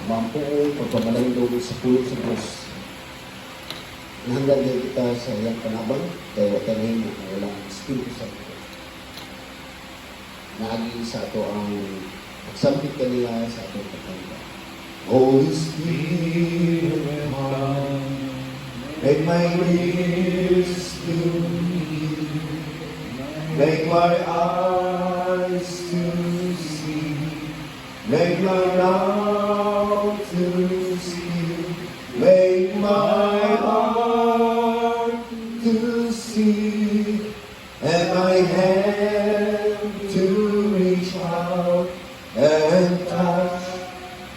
mampuo, pagpamalaylo sa pulo sa Diyos. Hanggang din kita sa iyang panabang, kaya watanin mo kung walang Espiritu Santo. Naagi sa ato ang pagsampit kanila sa atong pagkanta. Holy Spirit, make my ears to hear, make my eyes to see, make my mouth to speak, make my heart to see, and my hand to reach out and touch.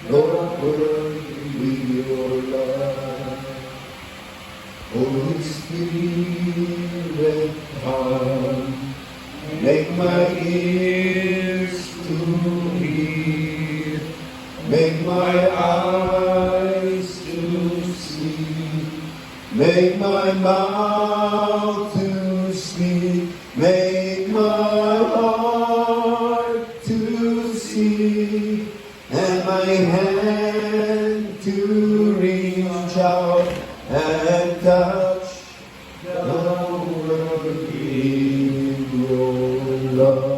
Lord, with your love. Holy Spirit, come, make my ears to hear, make my eyes to see, make my mouth to speak, make my heart to see, and my hand to reach out and touch the world in your love.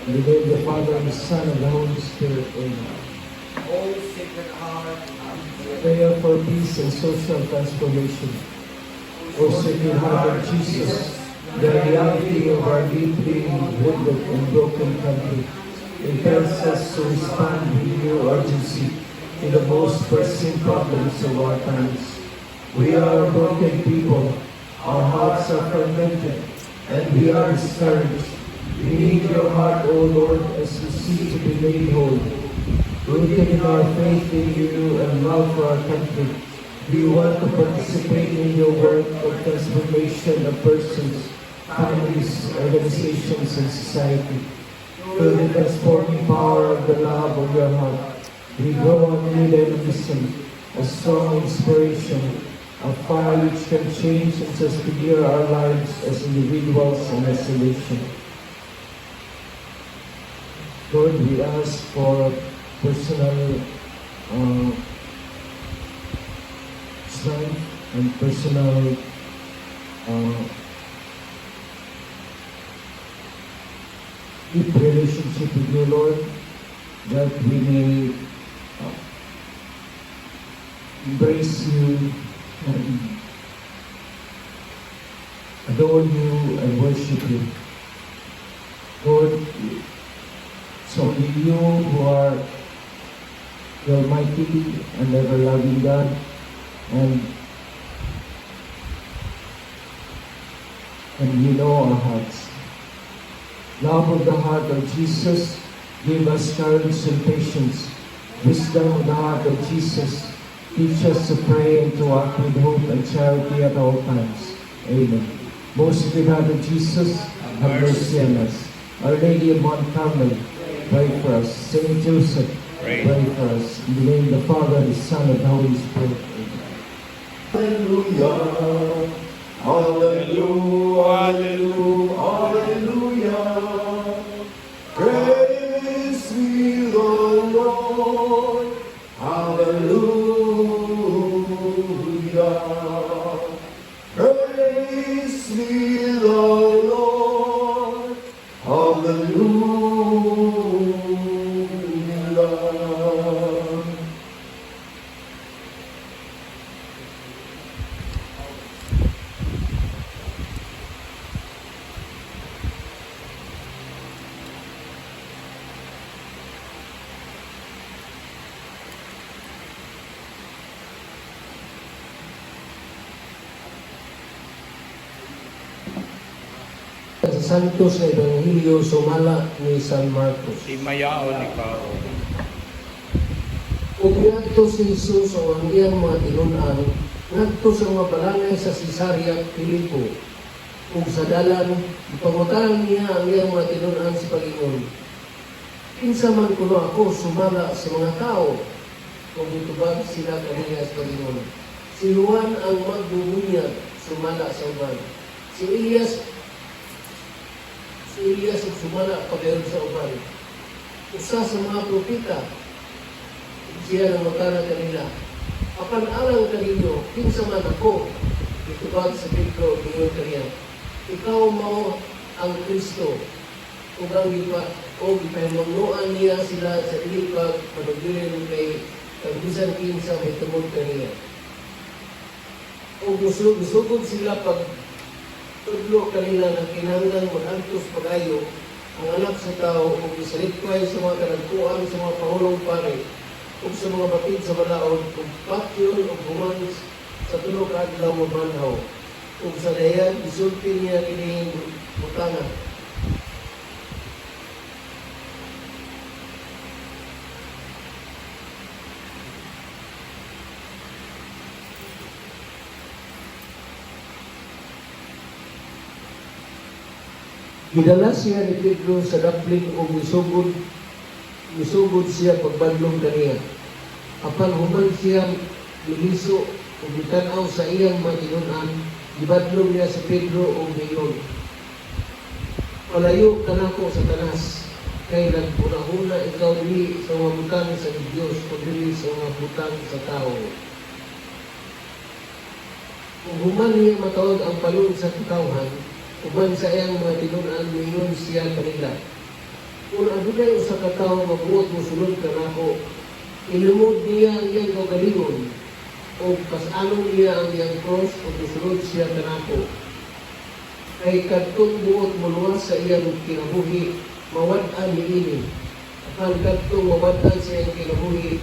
In the name of the Father, and the Son, and the Holy Spirit, amen. Holy Sacred Heart, Prayer for peace and social transformation. O Sacred Heart of Jesus, the reality of our deeply wounded and broken country impels us to respond with new urgency to the most pressing problems of our times. We are a broken people, our hearts are fragmented, and we are discouraged. We need your heart, O Lord, as we seek to be made whole. Rooted in our faith in you and love for our country, we want to participate in your work of transformation of persons, families, organizations, and society. Through the transforming power of the love of your heart, we grow a new dynamism, a strong inspiration, a fire which can change and sustain our lives as individuals in isolation. Lord, we ask for personal strength and personal deep relationship with you, Lord, that we may embrace you and adore you and worship you. Lord, it's only you who are the Almighty and ever-loving God, and you know our hearts. Love of the heart of Jesus, give us courage and patience. Wisdom of the heart of Jesus, teach us to pray and to act with hope and charity at all times. Amen. Most Sacred Heart of Jesus, have mercy on us. Our Lady of Mount Carmel, pray for us. Saint Joseph, pray for us. In the name of the Father, the Son, and the Holy Spirit. Hallelujah, hallelujah, hallelujah, hallelujah. Praise ye the Lord. Hallelujah. Praise ye the Lord. Hallelujah. Sa Santos na Ebanghelyo sumala ni San Marcos. Imayaon ikaw. Ug niadto si Jesus o ang iyang mga tinunan ngadto sa mga balangay sa Cesarea Filipo. Ug sa dalan ipangutahan niya ang iyang mga tinunan sa Panginoon. Kinsa man kuno ako sumala sa mga tao kung itubag sila kaniya sa Panginoon. Si Juan ang magbubunyag sumala sa uban. Si Elias ang sumala pagayon sa uban. Usa sa mga propeta, siya nang magkana kanila. Apan alang kanino, kinsa man ako, itubag sa Pedro, ngayon kaniya. Ikaw mo ang Kristo, ug ang iba, o ipahimangnuan niya sila sa ilipag, panagbilin kay bisan kinsa may tumod kaniya. O gusugod sila pag tudlo kanila na kinahanglan mag-antos pagayo ang anak sa tao o isalitway sa mga kanagkuhan sa mga pahulong pare o sa mga batid sa balaod o patyon o human sa tulog at adlaw mabanhaw o sa dayan isulti niya kining butana. Gidala siya ni Pedro sa dapling o misugod siya pagbadlong kaniya. Apan human siya miliso o gitanaw sa iyang matinunan, gibadlong niya sa Pedro o ngayon. Palayo ka na ko sa tanas, kay nagpunahuna ikaw dili sa mga butang sa Diyos o dili sa mga butang sa tao. Kung human niya matawag ang palun sa katawhan, uban sa iyang mga tinunan ngayon siya kanila. Kung adunay usa ka tawo magbuot mo sulod ka nako, ilumod niya ang iyang kaugalingon o pasanon niya ang iyang cross o musulod siya kanako. Kay kadtong buot mo luwas sa iyang kinabuhi, mawad-an niini. Apan kadtong mawad-an sa iyang kinabuhi,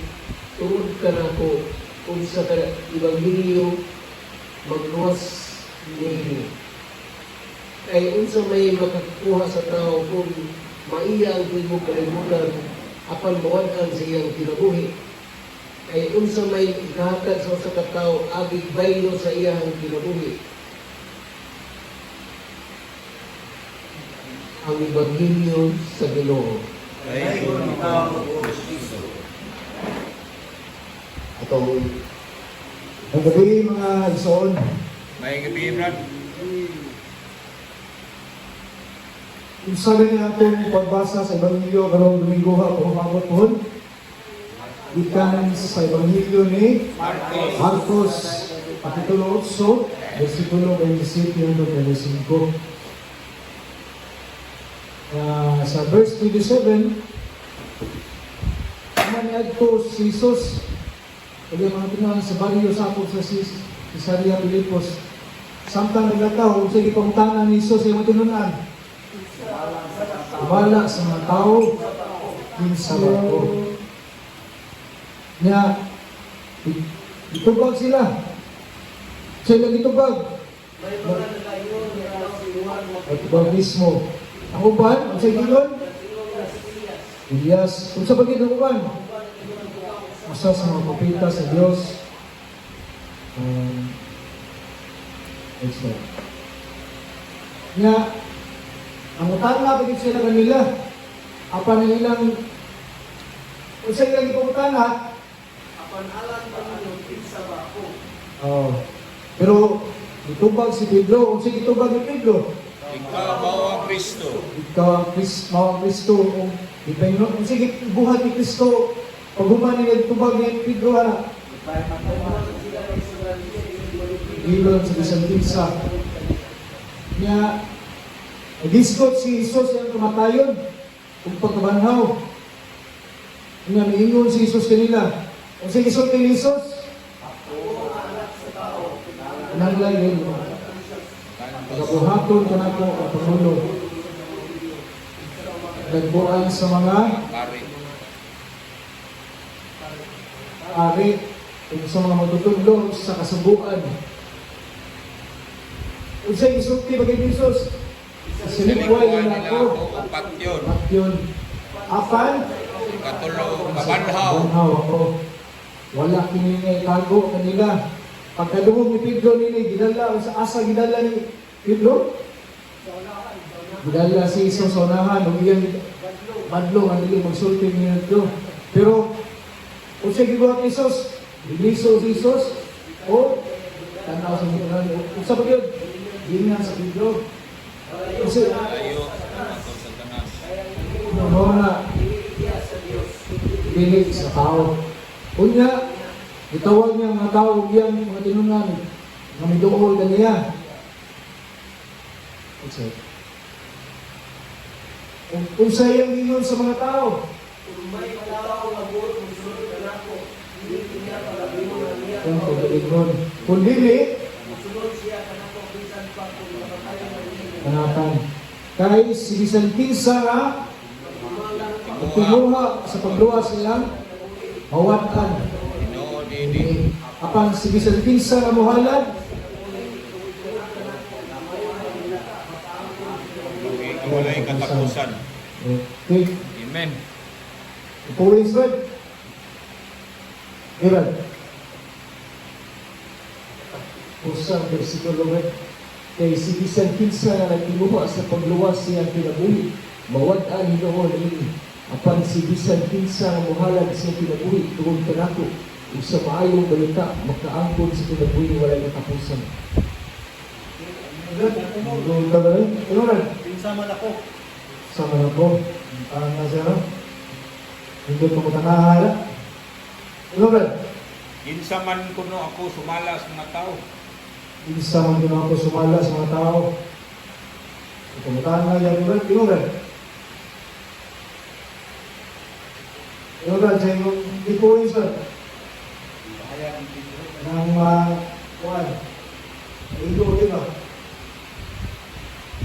tungod ka nako kung sa Ebanghelyo magluwas niini. Kay unsa may makakuha sa tao kung maiya ang tuwing kalimutan apan mawad-an sa iyang kinabuhi. Kay unsa may ikahatag sa usa ka tawo abig baylo sa iyang kinabuhi. Ang Ebanghelyo sa Ginoo. Dayon ikaw, O Kristo. Atong Ang gabi mga igsoon, May gabi, Brad. kung sabi niya itong pagbasa sa Ebanghelyo karong Domingo ha, kung umabot po, ikan sa Ebanghelyo ni Marcos, Kapitulo 8, versikulo 27 hanggang 25. Sa verse 27, manadto si Jesus, kaya mga tinang sa baryo sapog sa Cesarea Pilipos, samtang naglataw, sa ipangtanan ni Jesus ay matinunan. Wala sa mga tao, kinsa ba ito? Nga, itubag sila. Sila itubag. Itubag mismo. Ang uban, ang sa igilon? Elias. Kung sa bagay ng uban? Asa sa mga propeta sa Diyos. Nga, ang utang na pagit sila kanila, apan ang ilang, kung sa ilang ipagutang na, apan alam pa ninyo, pinsa ba ako? Pero, itubag si Pedro, kung sa itubag ni Pedro, Ikaw mao ang Kristo. ikaw ang Kristo, kung ipahino, kung sige, buhat ni Kristo, pag humani na itubag ni Pedro, ilon sa isang pinsa. Nga, nag-iskot si Jesus yung kamatayon kung pagkabanhaw. Nga, niingon si Jesus kanila. Kung sa isot kay Jesus, naglayon mo. Pagkabuhaton ka na po ang Pangulo. Nagbuan sa mga Pare. ari, kung sa mga matutulong sa kasubuan. Kung sa isulti bagay ni Jesus, sinikuan nila ako. Ang patyon. Yun. Apan, Katulo, kabanhaw. banhaw ako. Wala kiningay tago kanila. Pagkalungog ni Pedro nila, gidala, sa asa gidala ni Pedro? Gidala si Jesus sa unahan, o iyang badlong, ang dili magsulti niya ito. Pero, kung siya gibuhat ni Jesus, biliso si Jesus, o tanaw sa mga kung sa pagyan, Gingan sa Pedro. Kasi Layo sa Satanas. ano na dili sa tao. Kunya, itawag niya mga tao diyan mga tinunan nga miduol kaniya. Kung sayang ingon sa mga tao, kung pag-ingon, kung dili, kanatan. Kahit si bisan kinsa nga, tumuha sa pagluwas nilang, mawatan. Ginoo dili. Apan si bisan kinsa nga muhalad, Walay katapusan. okay. Amen. Ipawis ba? Iran. Usang versikulo ba? Kay si bisan kinsa nga nagtinuha sa pagluwas siya kinabuhi, mawad-an noon ini. Apan si bisan kinsa nga muhalad sa kinabuhi tungod kanako, ug sa maayong balita makaangkon sa kinabuhi walay katapusan. Ano rin? Pinsama na ko. Sama na po. Parang na siya, no? Hindi ko matanahala. Ano rin? Kinsa man kuno ako sumala sa mga tao. Isa man din ako sumala sa mga tao. Kumutaan na yan, rin? Ano rin? Ano rin? Sa inyong ipuin, sir? Nang, kuhan. Ito, di ba?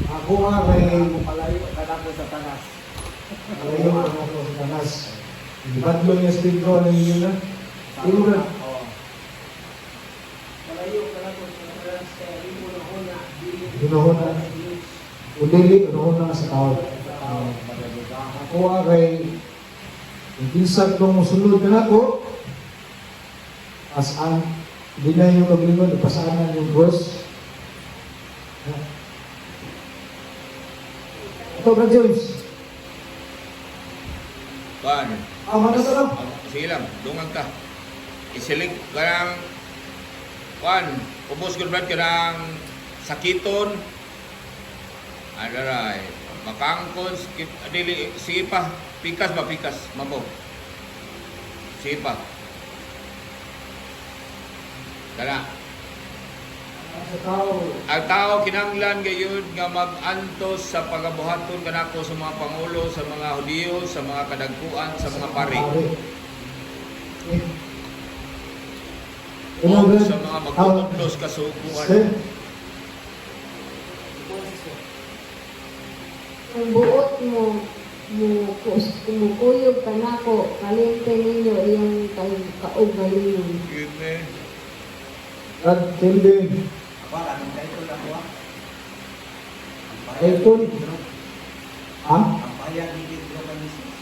Ako nga may Palayo ka na ko sa tanas. malayo ang ako sa tanas. Ibadlo niya sa tigro na ninyo na. Ino rin? Oo. Palayo ka na ko sa tanas kaya di mo na una. Ginahon na. Udili, ginahon na sa tao. Ako nga kay Itisag kong musunod ka na ko, as ang di na yung kablingon, ipasanan yung cross. Ito, Brad James. Kuan. Manas na lang. Sige lang, dungag ka. Isilig ka ng kuan. Ubos ko brad ka ng sakiton. Adaray. Makangkon, dili, sige pa. Pikas ba, pikas? Mamo. Sige pa. Kana. Sa tao, Ang tao kinanglan gayon nga mag-antos sa pagabuhaton kanako sa mga pangulo, sa mga Hudiyo, sa mga kadagkuan, sa mga pari. Ano, O Brad? sa mga magtutudlos kasukuan. Sir? Ang buot mo kumukuyog ka na ko, kalente ninyo iyang kaugalingon. Amen. Brad Kelvin. Ako, anong title lang ko? Elton. Ha? Ang bayan ni Pedro Canisis.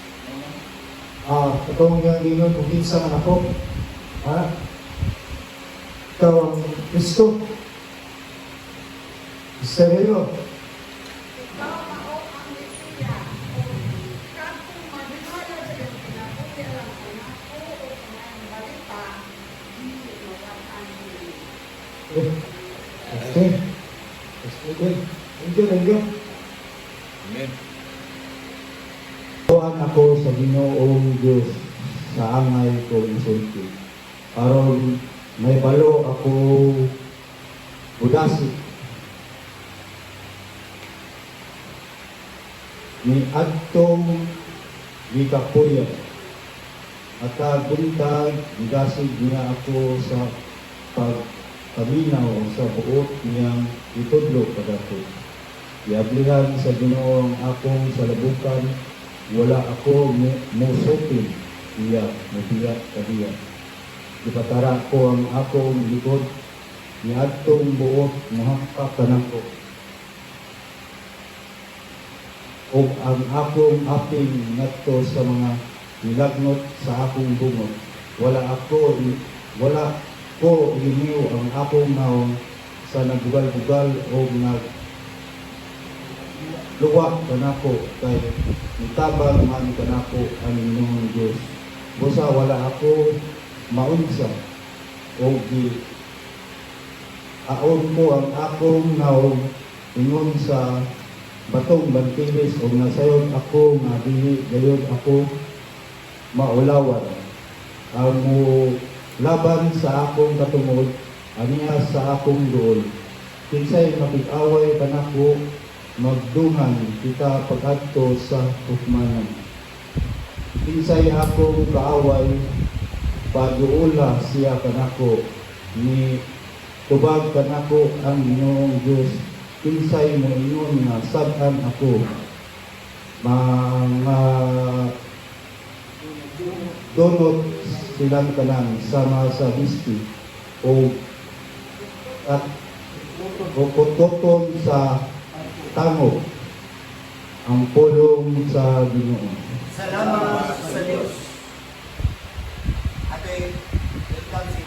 Itong yung gingon, kung kinsa man ako. Ha? Ikaw ang Kristo. Israelo. Okay. Okay. Thank you. Amen. Tuhan ako sa Ginoong Diyos sa angay ko isulti. Aron may balo ako budasi. Ni adtong gikapuya. At buntag gigasig niya ako sa pagpaminaw sa buot niyang itudlo kadako. Iablihan sa Ginoo ang akong salabukan, wala ako musupin iya mabigat kadiya. Ipatara ko ang akong likod, niadtong buot muhampak kanako. O ang akong aping ngadto sa mga nilagnot sa akong bungot. Wala ko liniw ang akong naong sa nagbugal-bugal o luwak kanako kay nitabang man kanako ang Ginoong Diyos. Busa wala ako maunsa o aon ko ang akong naong ingon sa batong bantilis o nasayon ako nga dili gayon ako maulawan. Ang mo laban sa akong katungod, aniya sa akong duol. Kinsay makig-away kanako, magdungan kita pag-adto sa hukmanan. Kinsay akong kaaway, paduula siya kanako, ni tubag kanako ang Ginoong Diyos. Kinsay mo ingon nga sad-an ako, mga donot silang tanan sama sa bisti o at putoton sa tango ang pulong sa Ginoo. Salamat sa Diyos. Ate, welcome si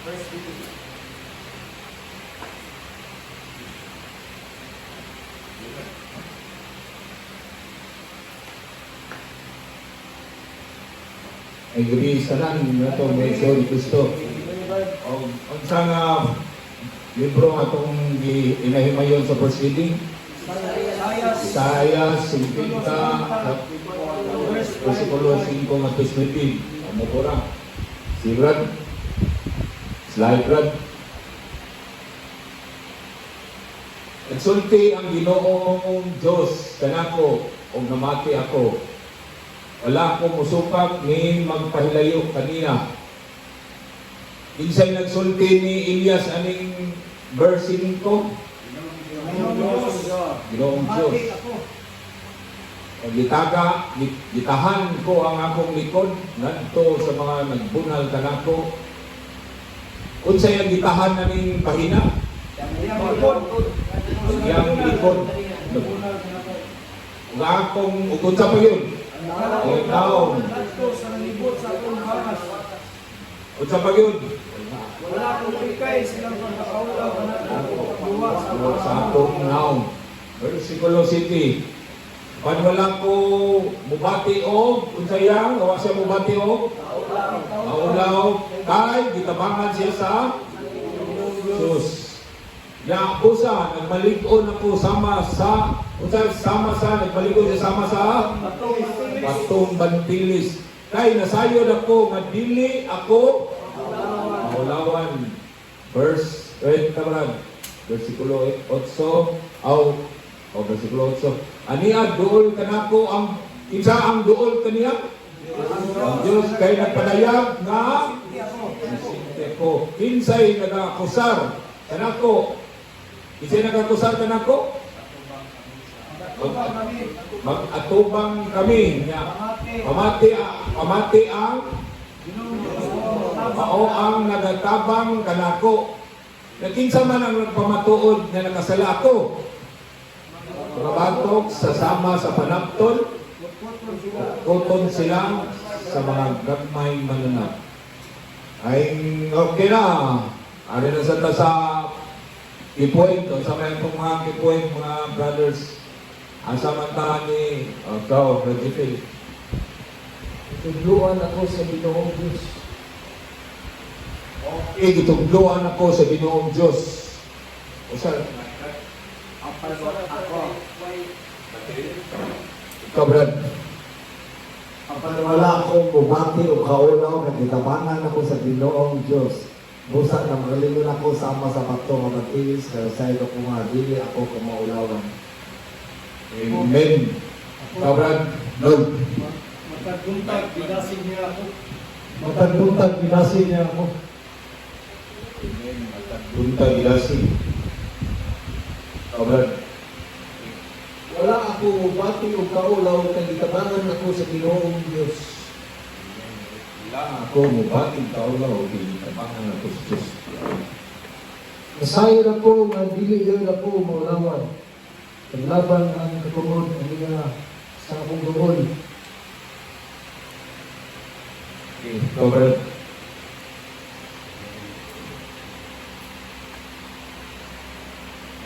First Lady. Ay gabi sanan nato may Lord Kristo. O unsa nga libro atong inahimayon sa first reading? Isaiah 50 versikulo 5 ngadto 7. Amo ko ra. Si Brad. Slide Brad. Nagsulti ang Ginoong Diyos kanako og namati ako. Wala akong musupag ni magpahilayo kanina. Insay nagsulti ni Elias aning versing ko. Ginoong Diyos. Gitahan ko ang akong likod ngadto sa mga nagbunal kanako. Unsay ang gitahan naning pahina? Yang likod. Ang akong ukunsa pa yun. Taon. Unsa pa yun? Wala akong ikay silang pagkakaulaw Sa akong naon. Versikulo 7. Pan wala ko mubati o unsaya o siya mubati o maulaw kay gitabangan siya sa Diyos. Ya usa nagmalig-on ako sama sa nagmalig-on siya sama sa batong bantilis. Kay nasayod ako nga dili ako maulawan. Verse 8 kamarad. Versikulo 8 versikulo 8. Aniya duol kanako ang kinsa ang duol kaniya? Ang Diyos kay nagpadayag nga ko. Kinsay nagakusar kanako? Kinsay nagakusar kanako? Mag-atubang kami nga pamati ang mao ang nagatabang kanako. Nakinsa man ang nagpamatuod na nakasala ako. Mabatok sa sama sa panaptol, kuton sila sa mga gagmay mananap. Ay, okay na. Ari na sa kipuin, sa may itong mga kipuin, mga brothers. Ang samantahan ni ikaw, Brother Phil. Itudluan ako sa Ginoong Diyos. Okay, gitugluan ako sa Ginoong Diyos. O sir, ikaw, Brad. Wala akong bumati o kaulaw, nagitabangan ako sa Ginoong Diyos. Busa na magalingon ako sama sa bato nga matiis, kaya sa ito ko nga, dili ako kumaulawan. Amen. Ikaw, Brad. Lord. Matagbuntag, binasin niya ako. Matagbuntag, binasin niya ako. Amen. Punta gilasi. Ikaw, Brad. Wala ako bati o kaulaw, nagitabangan ako sa Ginoong Diyos. Wala ako mubating kaulaw, gitabangan ako sa Diyos. Nasayod ako, nga dili yun ako maulawan. Paglaban ang katungod niya sa akong duol. Okay, ikaw, Brad.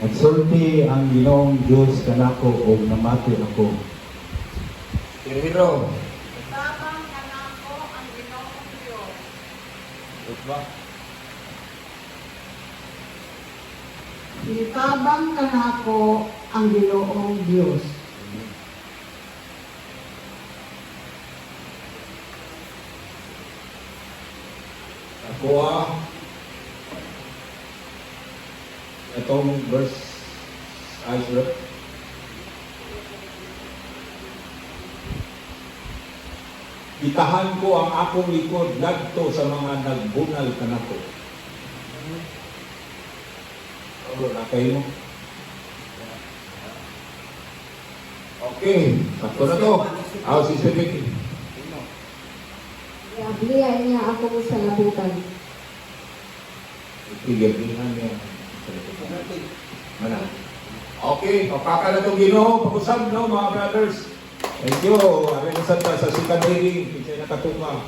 Nagsulti ang Ginoong Diyos kanako o namati ako. Hero. Tabang kanako ang Ginoong Diyos. Diba? Nitabang kanako ang Ginoong Dios. Ako itong verse Ezra. Itahan ko ang akong likod ngadto sa mga nagbunal kanako. Ano na kayo? Okay, sakto na to. Si Vicky. Iablihan niya ako sa labutan. Tigil-gilan niya. Mana? Okay, papaka na itong Ginoo. Pag-usap, no, mga brothers. Thank you. Ari na sa second reading. Pinsay nakatunga.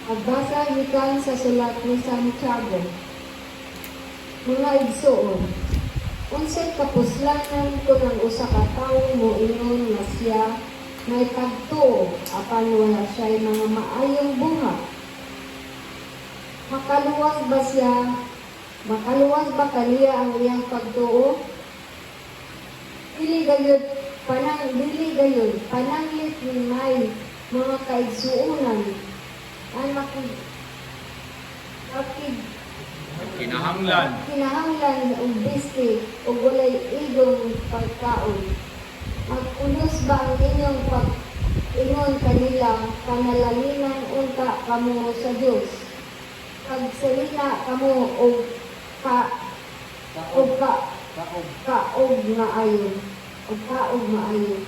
Pagbasa gikan sa sulat ni Santiago. Mga igsoon, unsay kapuslanan ko ng usa ka tawo mo ingon nga siya may pagtuo apan wala siya'y mga maayong buhat. Makaluwas ba kaniya ang iyang pagtuo? Dili gayud pananglit ni may mga kaigsuonan ay kinahanglan og bisti ug walay igong pagkaon. Mag-unos ba ang inyong pag-ingon kanila panalangina'n unta kamo sa Dios? Pagsalina kamo og kaog maayo.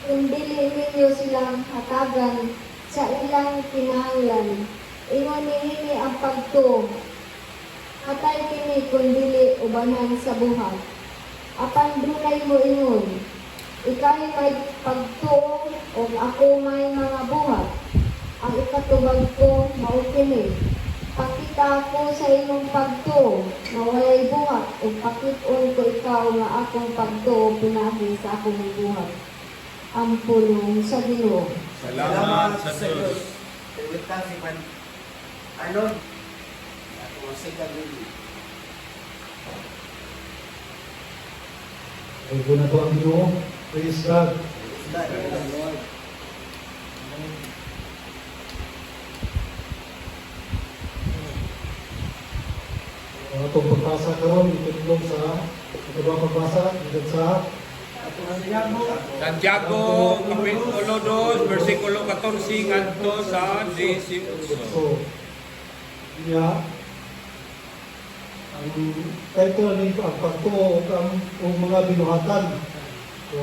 Kung dili ninyo silang hatagan sa ilang kinahanglan, ingon niini ang pagtuo. Hatay kini kung dili ubanan sa buhat. Apan dunay mo ingon, ikay may pagtuo o ako may mga buhat. Ang ikatubag ko mao kini. Pakita ko sa imong pagtuo na walay buhat o pakit-on ko ikaw nga akong pagtuo pinaagi sa akong buhat. Ang pulong sa Ginoo. Salamat sa Diyos. Welcome si Juan Arnold. Ako sa Gabili. Ay po na po ang Ginoo. Praise God. Lord. Ang atong pagbasa karon itulong sa itong pagbasa dito sa Santiago, Kapitulo 2, versikulo 14 ngadto sa 18. so iya ang title ni ang pagtuo ang mga binuhatan. So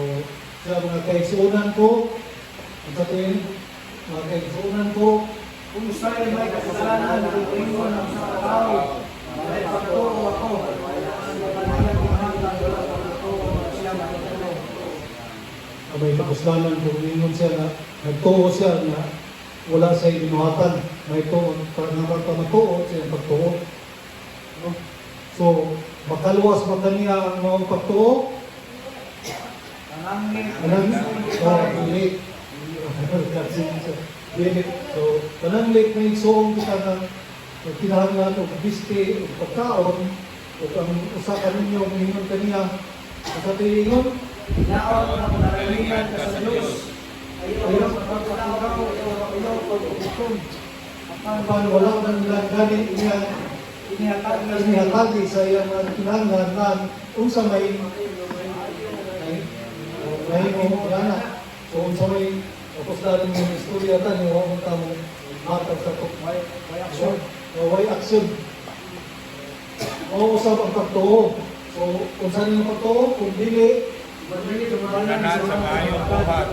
sa mga kaigsuonan ko ang sabihin mga kaigsuonan ko kung sa'yo may kasalanan o ingon ang sa tao may pagtuo ako may pagkuslanan kung ingon siya na nagtuo siya na wala sa binuhatan, may tuo, para matuo siya ang pagtuo. No? So, makaluwas ba kaniya ang mga pagtuo? Dili. So, pananglit na igsoong kita ng kinahanglan o bisti o pagkaon o ang usa ka ninyo mingon kaniya sa tingon Naon ang panalangin sa Diyos. ayaw pagkakagaw o ayaw pagkukutom ang wala nang gani niya inihatagi sa iyang mga kinahanglan na unsa may na so unsa may tapos daling yung istorya ta ni wa mo matag sa action way action o usab ang pagtuo so unsa nimo pagtuo kung dili Tanan sa maayong buhat.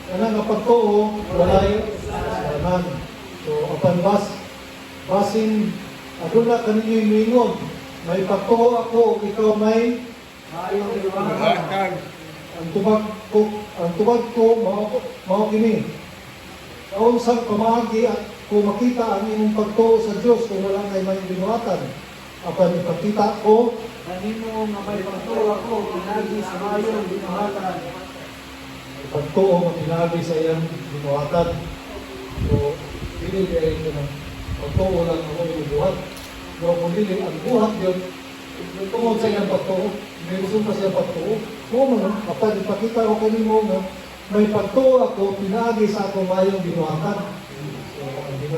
Kanang nga pagtuo walay kasalanan. So apan basin aduna kaninyo mingon may pagtuo ako ug ikaw may Buhatan. ang tubag ko mao kini. Sa unsang pamagi at kung makita ang imong pagtuo sa Dios kung wala kay may binuhatan. Apan ipakita ko Kanino nga may pagtuo ako, pinagi sa mayong binuhatan. pagtuo matinagi sa iyang binuhatan. So, dili kay ito na pagtuo lang ako yung buhat. No, kung dili, ang buhat yun, tungod sa iyang pagtuo, may gusto pa siya pagtuo. Oo man, kapag ipakita ko kanimo nga, may pagtuo ako, pinagi sa akong mayong binuhatan. So,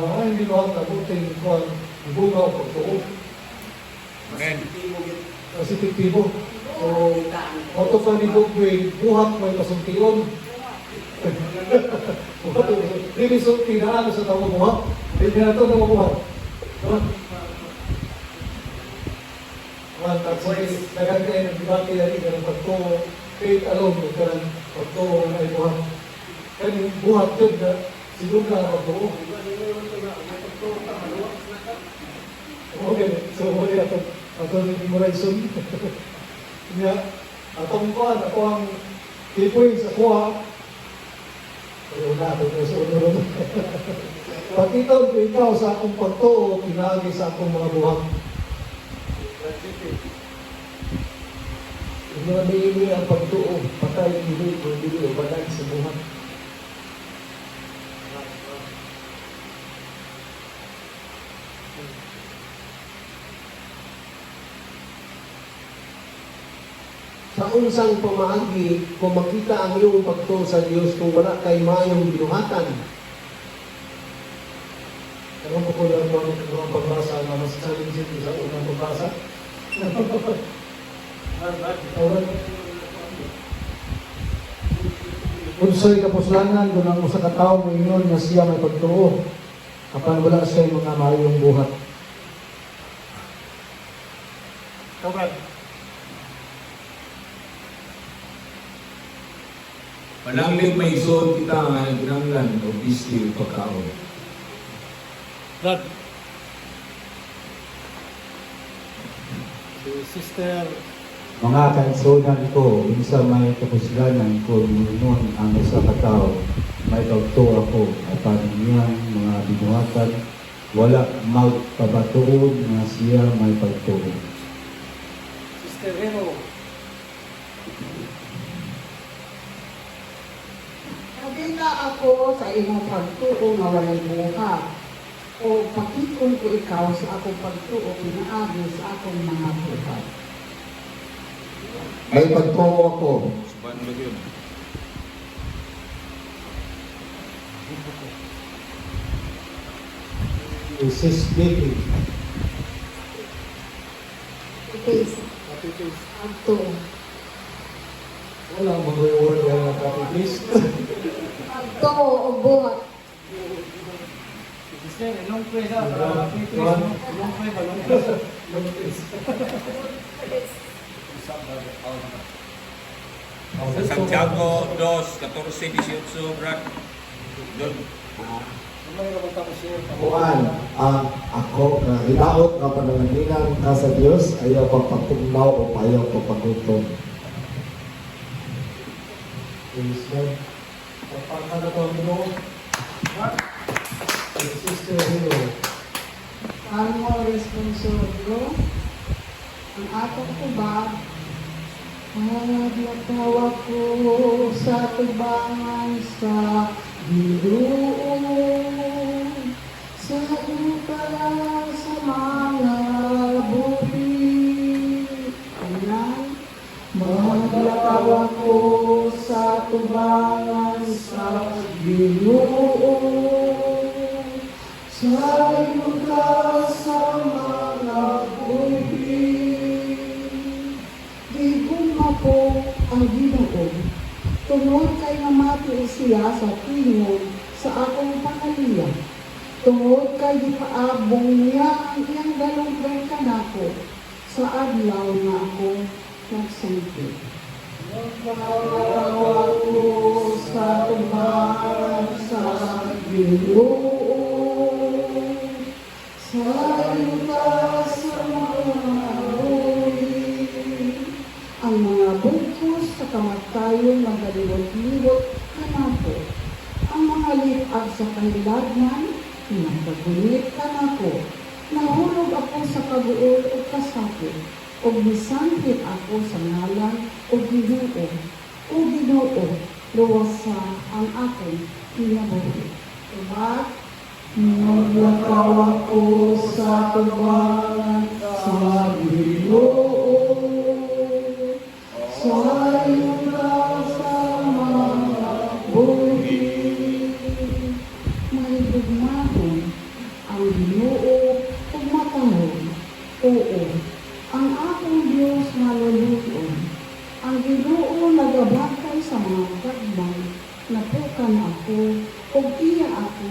ang binuhatan, buting ko ang bunga o pagtuo. Amen. Kasi epektibo. So, auto pa ni Bugway, buhat may kasuntiyon. Hindi so, pinaan sa tao buhat. Hindi na ito na buhat. Sige, nagan kayo ng debate yan, ganang pagtuo, faith alone, ganang pagtuo na ay buhat. Kaya buhat yun na, siguro na pagtuo. Okay, so muli ako ng memorization. Niya, atong kuhan, ako ang tipoy sa kuha. Pero na ako sa unod. Pakita ko ikaw sa akong pagtuo, pinagi sa akong mga buhat. Hindi na may ang pagtuo, patay hindi, kung hindi o balag sa buhat. Sa unsang pamaagi, kung makita ang iyong pagtuo sa Diyos kung wala kay mayong binuhatan. Ano po ko lang ang pagbasa na mas challenging sa unang pagbasa? Unsay kapuslanan kung ang usa ka tawo moingon nga siya may pagtuo apan wala siya mga mayong buhat. Pananglit may isuot kita nga nagrangan o bisti o pagkaon. Brad. Sister. Mga kansunan ko, unsa may kapuslanan ko nun ang usa ka tawo may pagtuo ako apan niyang mga binuhatan wala magpabatuon nga siya may pagtuo. Sister Hero, Nakita ako sa imong pagtuo nga walay buhat. O pakikon ko ikaw sa akong pagtuo pinaagi sa akong mga buhat. May pagtuo ako. Suban mo yun. Sis Baby. Face. Pagtuo. Wala mga reward kaya na copy-paste. Pagtuo o buhat. Sister, long pray sa long pray ba, long pray. Sa Santiago 2:14-18, Brad. Doon. Kuan, ako hilaot nga pananganinan ka sa Dios ayaw pagpatugnaw o payaw pagpagutom. Praise God. Pagpaka na ito ang Ginoo. Sister Hero. Ano responsible? Ang atong tubag, nagatawa ko sa tubangan sa biruon, sa upalang sa mga bukid. Ayan. Magatawa ko sa tubangan sa biruon, sa lugar sa mga bukid. Giguma po ang Ginoo, tungod kay namati siya sa tingog sa akong pangaliya. Tungod kay gipaabong niya ang iyang dalugay kanako sa adlaw nga ako nagsangkit. Magpatawa ko sa tubangan sa biruon, sa lugar sa mga bukid. Ang mga bungkos sa kamatayan kayo magaliwot-liwot kanako. Ang mga litag sa kahilagnan, nakagunit kanako. Nahulog ako sa kabuol o kasakit, o bisangkit ako sa ngalan o Ginoo. O Ginoo, luwasa ang aking kinabuhi. Diba? Naglakaw ako sa tubangan sa Ginoo. Sa iyong kasama buhi. May bugmahon ang Ginoo ug matahon. Oo, ang akong Diyos maluluton. Ang Ginoo nagabakay sa mga gagmay, napukan ako, ug iya ako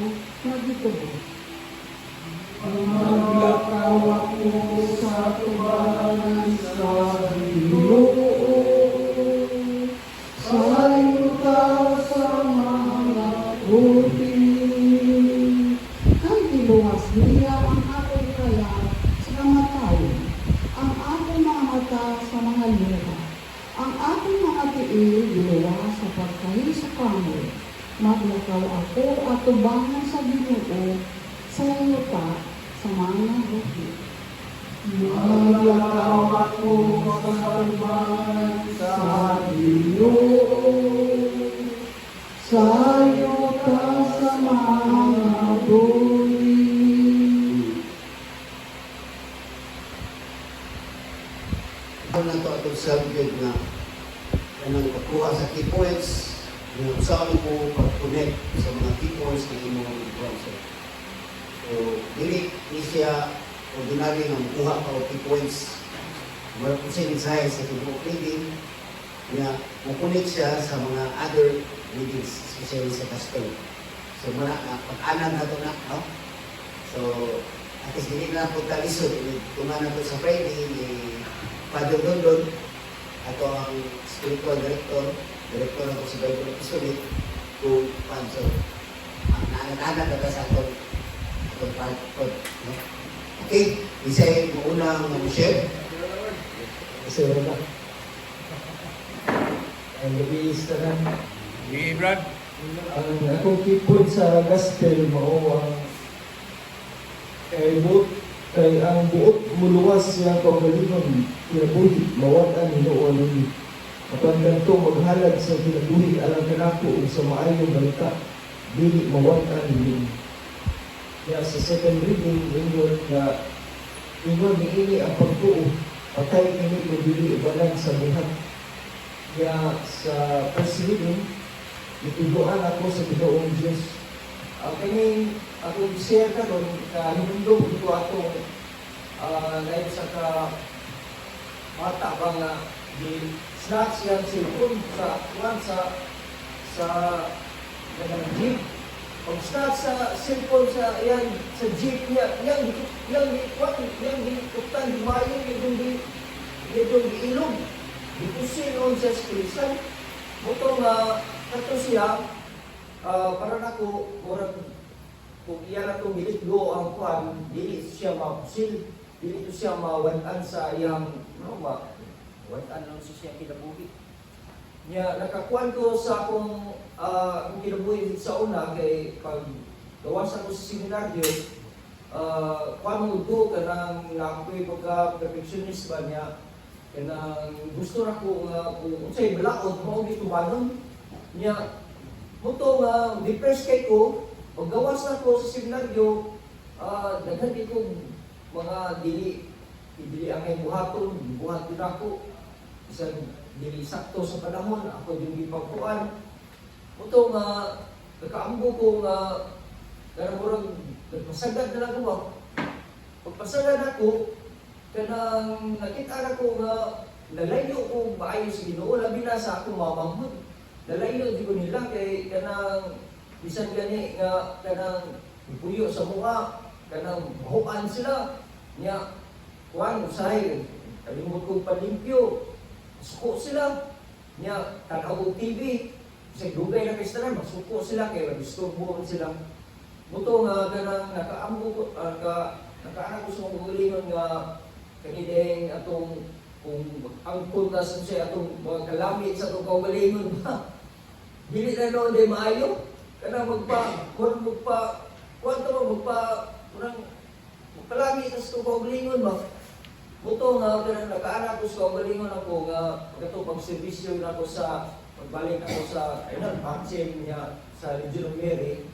nagitubo. Naglakaw ako sa tubangan sa Ginoo. Sa iyong kasama buhi. Kay giluwas niya ang akong kaya sa kamatayon, ang akong mga mata sa mga luha, ang akong mga tiil giluwas sa pagkahi sa kamoy. Maglakaw ako at tubangan sa Ginoo, sa yuta sa mga buhi. Maglakaw ako sa tubangan sa Ginoo, sa yuta sa mga buhi. Ito na ito atong subject na kanang pagkuha sa key points na usahan mo pag-connect sa mga key points na imong i-sponsor. So, dili ni siya ordinary na makuha ka o key points. Meron po siya mensahe sa kibuk reading na makunik siya sa mga other readings, especially sa gospel. So, pag-anan na ito na, no? So, at least hindi na po talisod. Tungan na ito sa Friday, Father Dondon, ato ang spiritual director ako sa Bible Apostolic, kung so, ang naanad na sa atong part. No? Okay, isa yung unang mag-share. Kasi wala. Ang nag-iista na. Brad. Ang akong kipod sa gospel, mao ang kay ang buot muluwas siyang pagalingon, kinabuhi, mawatan hinuon nini. Apan ganito maghalad sa kinabuhi, alam kanako ug sa maayong balita, dili mawatan nini. Kaya sa second reading, ingon na ingon niini ang pagtuo, patay ini kung dili ibalan sa buhat. Kaya sa first reading, ituduan ako sa Ginoong Diyos. Ang kining akong share karon hinundog dito atong lain sa ka mata ba nga di snatch yang cellphone sa ganang jeep. Pag snatch sa cellphone sa yan sa jeep niya, yang kutan di mayo yung ilog. Dito siya on sa spiritual. Butong kato siya para nako murag kung iya na itong go ang kwan, dili siya mapusil, dili siya mawantan sa iyang, mawantan lang siya kinabuhi. Nya, nakakuan ko sa akong kinabuhi sa una, kay pag gawas ako sa seminaryo, kwan mo go, kanang nakoy pagka-perfectionist ba niya, kanang gusto na ko kung unsay balaod, mo dito banon, niya, muto depressed kay ko, pag gawas na ko sa seminaryo, daghan di ko mga dili ang may buhaton, buhat din ako. Isang dili sakto sa panahon, ako yung ipagpuan. Muto nakaambo ko karang nagpasagad na lang ko. Pagpasagad ako, kanang nakita na ko nalayo ko maayo sa Ginoo, labi na sa akong mamanghod. Nalayo di ko nila kay kanang bisan gani nga kanang ipuyo sa mukha, kanang mahuan sila. Nya, kuhan, usahay, kalimut kong palimpyo, suko sila. Nya, tanaw ko TV, sa dugay na kastanan, masuko sila, kaya disturbo sila. Buto nga kanang nakaanak ko sa mga gulingon nga kanideng atong kung angkol na sa atong mga kalamit sa atong kaugalingon ba, dili na noon day maayo, kana magpalamit sa atong kaugalingon ba. Buto nga, kanang nakaanak ko sa kaugalingon ako nga, pagkato pag-servisyo na ako sa, pagbalik ako sa, vaccine niya sa Legion of Mary,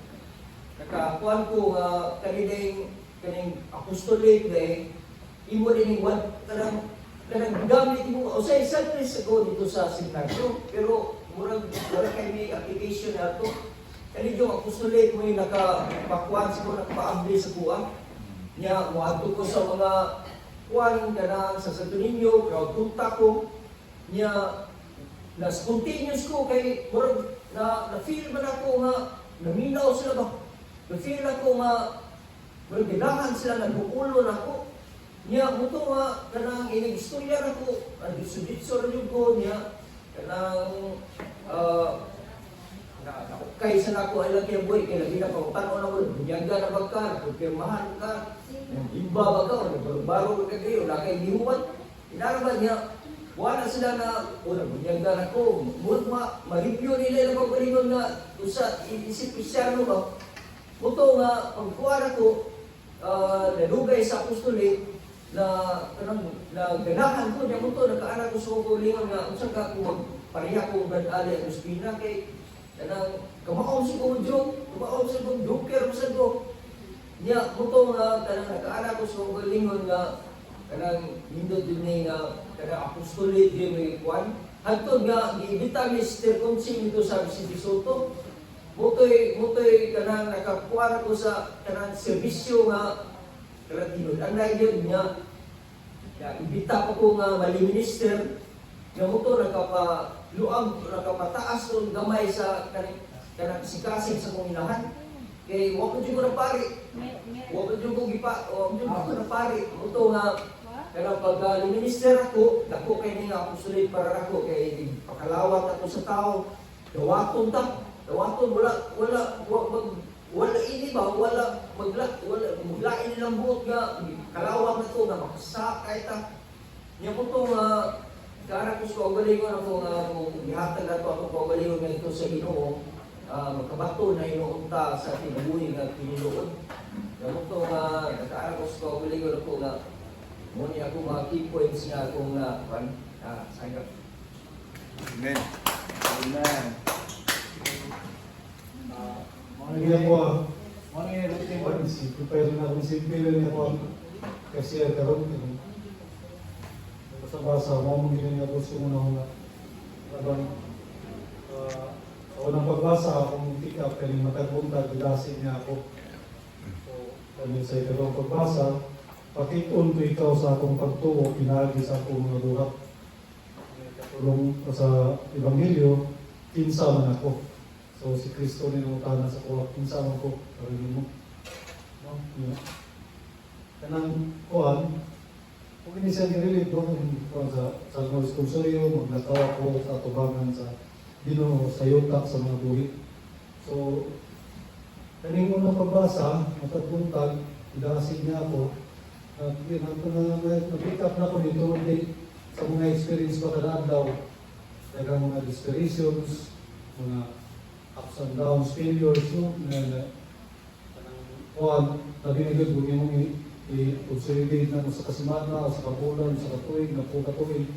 nakakuan ko nga, kaning apostolate na imo din yung kanang gamit mo, o sa isang place ako dito sa seminaryo, pero murag kay may application na ito. Kani yung apostolate mo yung nakapakuan sa ko, nakapaabli sa kuha. Niya, muadto ko sa mga kuan kanang sa Santo Niño, crowd punta ko. Niya, na spontaneous ko kay murag na-feel man ako nga, naminaw sila ba? Na-feel ako nga, murag ginahan sila, nagbukulon ako. Niya, muto nga, kanang inig-istorya na ko, ditso na yung ko niya, kanang, nakukay sa nako, ay lang kaya boy, kaya lagi na pa, tanaw na mo, bunyaga na bagka, pagpirmahan ka, imba ba ka, baro ka kayo, nakay gihuman, inaraman niya, wala sila na, bunyaga na ko, ma-review nila na pagpalingon nga, sa isip-isyano ba, muto nga, pagkuha na ko, nalugay sa apostolate, na ganahan ko niya mo to, nakaanak ko sa kulingan nga, unsa ka kung magpareha ko gadali at Ospina kay kanang kamaon si ko joke, kamaon si ko joker sa ko. Niya mo to nga kanang nakaanak ko sa kulingan nga kanang nindot din ni nga kanang apostolate din ni Juan. Hangtod nga giibita ni Sister Consing ito sa Vicente Soto. Mutoy kanang nakakuha ko sa kanang serbisyo nga Latino. Ang nagyod niya, ibita ko nga mali minister, nga mo ito nakapataas ko gamay sa kanang sikasing sa kong inahan. Kaya wako dyan ko na pari. Wako dyan ko na pari. Mo ito nga, kanang pag minister ako, dako kayo nga apostolate para ako, kaya pakalawat ako sa tao, dawaton wala ini ba, wala maglain nilang buot nga, kalawang na ito, nga makasakay ta. Niya po ito nga, kaarap ko sa kaugalingon ako nga, kung ihatag na ito ako kaugalingon nga ito sa Ginoo, magkabato na inuunta sa tinabuhi nga Panginoon. Niya po ito nga, nakaarap ko sa kaugalingon ako nga, muna ako mga key points nga akong sayang. Amen. Amen. Mga ko, mga nga natin pero na kung simple rin ako kasi karon basa-basa mo mong gini nga gusto mo na nga labang unang pagbasa akong pick up kaning matagpunta gilasin niya ako so kami sa ikalawang pagbasa pakitun ko ikaw sa akong pagtuo pinagi sa akong mga buhat katulong sa Ebanghelyo kinsa man ako. So si Kristo ni nangutana sa kuha, kinsa man ko, karoon mo. No? Yeah. Kanang kuhan, kung hindi siya nirelate doon sa mga responsoryo, maglataw ako sa atubangan sa Ginoo, sa yuta, sa mga buhi. So, kaning unang pagbasa, matagpuntag, idasin niya ako, nag-pick up na ko nito sa mga experience pa kada daw, dagang mga desperations, mga ups and downs, failures, no? Nabinigod mo yung i-consolidate na sa kasimana, sa kapulan, sa katuig, na po katuig.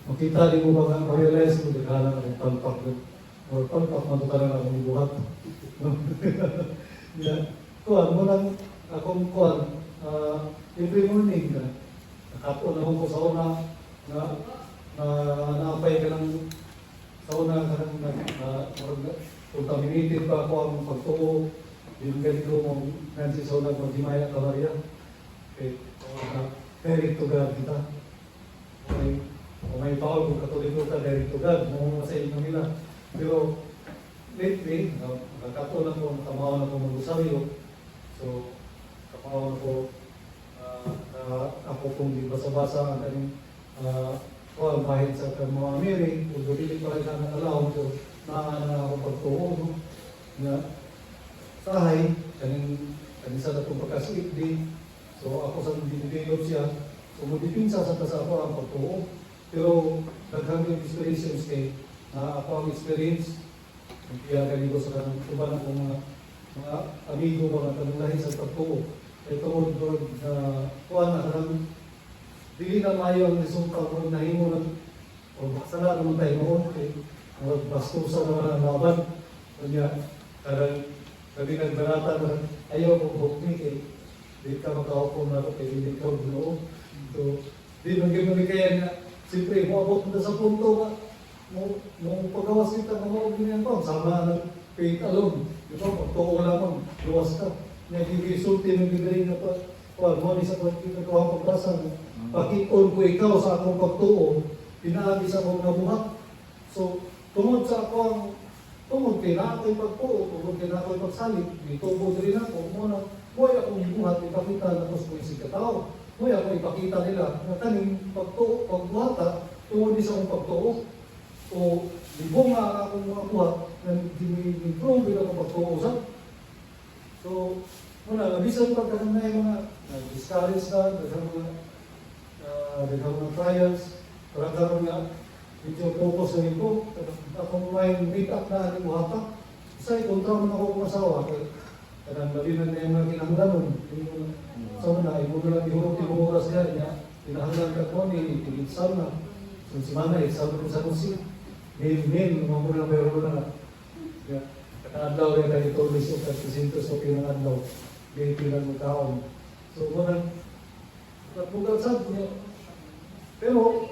Makita din mo ba ma-realize mo, nagkala na akong palpak doon. Or palpak, matuka na akong ibuhat. Kuhan, munang akong kuhan, every morning, nakapon akong ko sa una, naapay ka ng sa una contaminated pa ako ang pagtuo, yung ganito mong nansi sa una mag-himaya ka Maria. Okay, direct to God kita. Okay, kung may bawal kung katoliko ka, direct to God, mo sa inyo nila. Pero lately, nakatunan ko, nakamawan ako mag-usaryo. So, nakamawan ko ako kung di basa-basa ang kaning bahit sa mga Mary, kung dili pa rin na alaw ko, na ako pagtuo, na sahay, kanisa na itong pagkasweet din. So ako sa develop siya, so kumudipinsa sa ako ang pagtuo. Pero daghang yung experiences kay ako ang experience. Kaya ganito sa kanang tuban akong mga amigo, mga kanulahin sa pagtuo. Ito na kuha na kanang dili na mayo ang resulta kung nahimo ng o baksala naman tayo noon kay bastusa naman ang laban. Kanya karang sabi ng barata na ayaw kong hukmi kay di ka makahukong na ako kay hindi ka buo. So, di nang kaya na siyempre, maabot na sa punto nga mong pagkawas kita ng mga ganyan pa, sama ng faith alone. Di ba? Pagtuo lamang, luwas ka. Nagkikisulti ng gagaling na pa, mo ni sa pagkakawang pagkasan, pakikon ko ikaw sa akong pagtuo, pinaagi sa akong nabuhat. So, tungod sa akong tungod kay na ako'y pagtuo, tungod kay na ako'y pagsalit, itubo rin ako, muna, huwag akong ibuhat, ipakita na kung si katao. Huwag ako ipakita nila na kaning pagtuo, pagbuhata, tungod din sa akong pagtuo. O libong nga akong mga buhat na dinimprove din akong pagtuo sa. So, muna, nabisan pagkaroon na yung mga discourage na, daghang mga trials, karang nga, medyo focus na ito, akong may meet up na aning buhata. Isa, kontra mo na ako kung asawa, kanang malinan na yung mga kinahanglanon. So na, imo lang ihurot yung oras niya, kinahanglan ka ko ni Tigitsam na. So si Mana, isam ko sa musik. Mail, mga muna mayroon na. Kadlaw yung ganito, liso, kasi so pinangadlaw. Ganyan pinang magkaon. So muna, pagkagsad niya. Pero,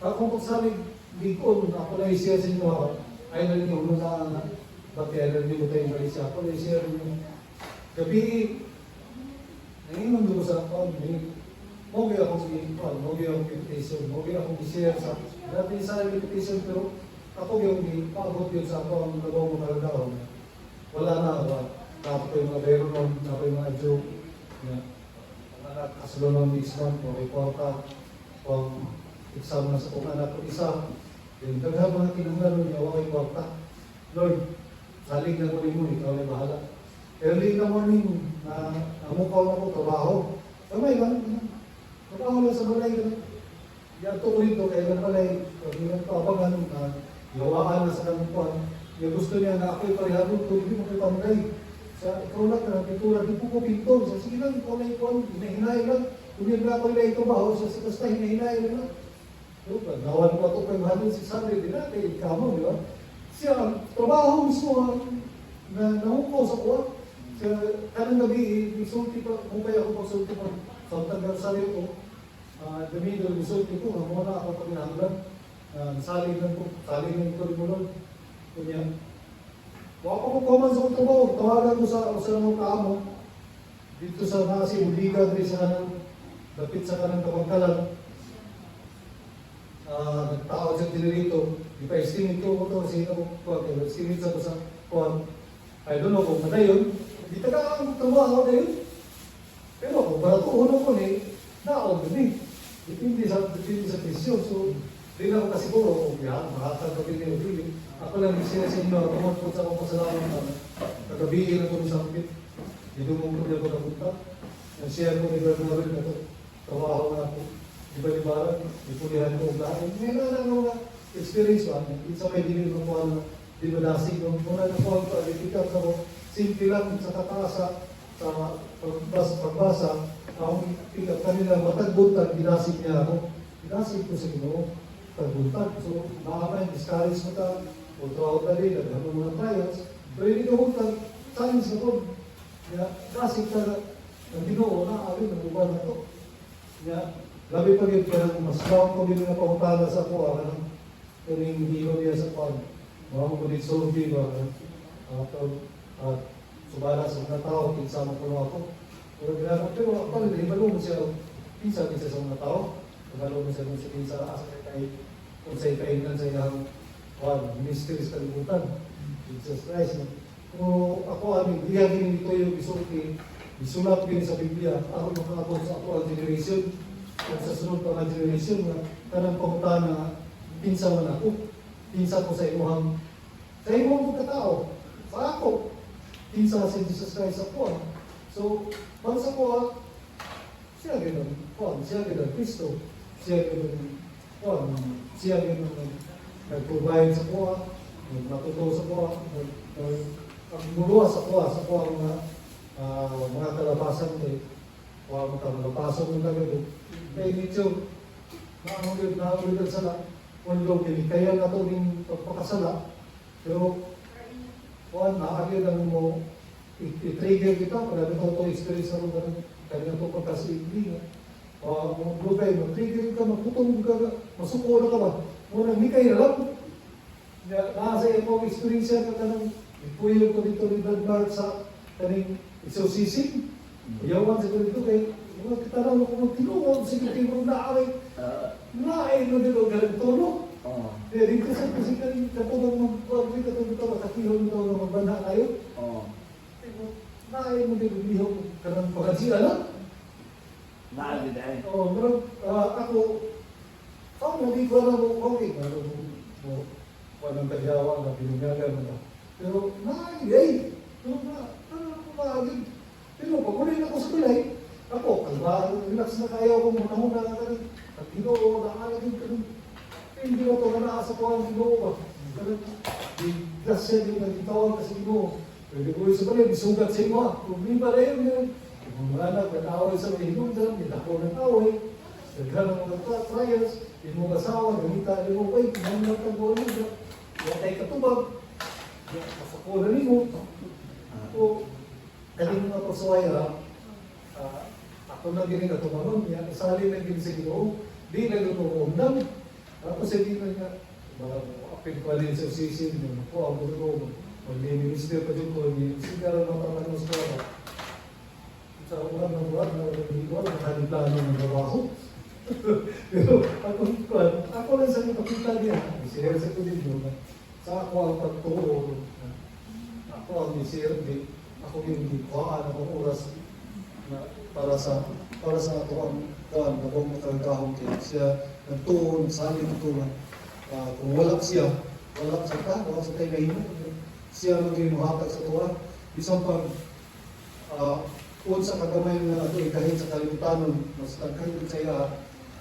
akong pagsalig, bigkon, ako na isiya sa inyo, ay nalito mo na, bakit ay nalito mo tayo Malaysia, ako na isiya rin yung gabi, nanginom ko sa ako, mogi ako sa ipon, mogi ako invitation, mogi ako i-share sa, dati sa invitation, pero ako yung ipabot yun sa ako, ang nagawa mo kalagawang. Wala na, tapos yung mga Veronon, tapos yung mga joke, mga kasulo ng next month, mga reporta, pang exam na sa kong anak ko isa, yung daghang mga kinanglan niya, wakay kwarta. Lord, saling na ko rin mo, ikaw ay bahala. Early in the morning, namukaw na ko trabaho. Kamay, trabaho lang sa balay. Yato ko rito, kaya lang balay, pag ilang pabangan, gawaan na sa kanupuan. Yung gusto niya na ako'y parihabot ko, hindi mo kayo pamagay. Sa ikaw lang, pintura, di po ko pinto. Sa sige lang, ikaw na ipon, hinahinay lang. Kung yun na ako'y lang trabaho, sa basta hinahinay lang. Gawan ko ito kay Mahal 600 din natin, ikamo, di ba? Siya, trabaho mismo na nahuko sa kuha. Siya, kanang gabi, isulti pa, kung kaya ako pagsulti pa, sa tagang sarili ko, damido, isulti ko, muna ako pag-inahanglan. Saling lang ito rin mo nun. Kunya, wala pa ko kuman sa kong trabaho, tawagan ko sa mga kaamo, dito sa nasi, uligan rin sa kanang, dapit sa kanang kapagkalan, nagtawag sa dinirito, ipa-estimate ko ito, sino ko, estimate sa ko sa kuhan. I don't know kung na yun, di taga ang trabaho na yun. Pero kung barato unang ko naog din. Depende sa presyon. So, di lang ako kasiguro kung yan, makakal ka din yung feeling. Ako lang sila sa inyo, tumot po sa akong pasalamat na kagabihin ako sa sakit. Dito mo ko niya ko napunta. Share ko ni Bernardo na ito. Trabaho na ako. Iba-ibaran, ipulihan ko lahat. Ngayon na mga experience ba? Isa may dinig ko na dinodasig ko. Muna na po ang pag-itikap sa ko. Simple lang sa katasa, sa pagbasa. Akong itikap kanila, matagbuntag, dinasig niya ako. Dinasig ko sa Ginoo, tagbuntag. So, makapay, discourage mo ta. O throughout the day, naghamon mga trials. Pero hindi ko buntag, science na po. Dasig ka ng Ginoo na, alin, nabuban na to. Labi pa rin kaya mas down ko din na pangutala sa ako, kaning hero niya sa kwan. Mga mo din solve ba? At subala sa mga tao, pinsama ko ako. Pero ako rin, ibalo mo siya, pinsa sa mga tao. Ibalo mo siya sa pinsa, kung sa ikainan sa iyang mysteries kalimutan. Jesus Christ. Kung ako, diyan din ito yung isulat din sa Biblia, ako makakabot sa ako ang generation. At sa sunod pa nga generation na kanang panguta na pinsa man ako. Pinsa ko sa imuhang pagkatao. Sa ako. Pinsa si Jesus Christ ako. So, once ako, siya gano'n, siya gano'n Kristo, siya gano'n, siya gano'n nag-provide sa kuha, natuto sa kuha, nagmuluwa sa kuha mga kalabasan ko, mga kalabasan ko kagad, kaya nito, naamulid sa mundo, kaya na ito rin pagpakasala, pero naagad ang mo, i-trigger kita, para ito experience na rin, kaya ito pagkasiigli, blugay, mag-trigger ka, magputong ka, masuko na ka ba? Muna, hindi kayo na lang. Nasa iyo experience ka ng ipuyo ko dito ni Brad sa kaning exorcism. Yawan sa dito kay mga kita lang ako magtinungan, sige kayo na-away. Naay mo dito, galing tono. Kaya dito sa kasi kaning katulong mag-pagpili katulong ito, makatihon ito na magbana kayo. Naay mo dito, lihok ka ng pagkansila lang. Ako, naging ko na mo, okay, walang kagyawa na pinagagan na. Pero, pero pag ulit ako sa pilay, ako, relax na kaya ako muna ka rin. At ginoo, nakakala din ka rin. Hindi na ito nanaasa ko ang ginoo ba? Bigas siya din nagtawag kasi ginoo. Pwede ko yung sa pilay, bisugat sa imo ha. Problema na yun. Kung mga anak, nag-away sa mga hinundan, hindi ako nag-away. Nagkaroon ng mga trials, hindi mo kasawa, gamita, hindi mo, ay, kung mga tagawin mo, kaya tayo katubag, masakura rin mo. So, kaling mga pasuwaya, ako na gini katumanon, isali na gini sa ginoo, di na gino umdam. Tapos hindi na nga, apin pa rin sa sisin, ako ang gulo, mag-minister pa din ko, sigara na taman mo sa sa ulan ng buwan na hindi ko alam plano ng trabaho. Pero ako lang sa ipakita niya, isira sa ko din doon. Sa ako ang pagturo, ako ang isira din, ako yung gikuhaan ng oras na para sa ako ang nabong matagahong kayo. Siya nagtuon, saling tutunan. Kung wala siya ka, wala sa tayo kahino. Siya mag-inuhatag sa tuwa. Isang pag kung sa kagamay na kahit sa kalimutan, mas tagkayod sa iya.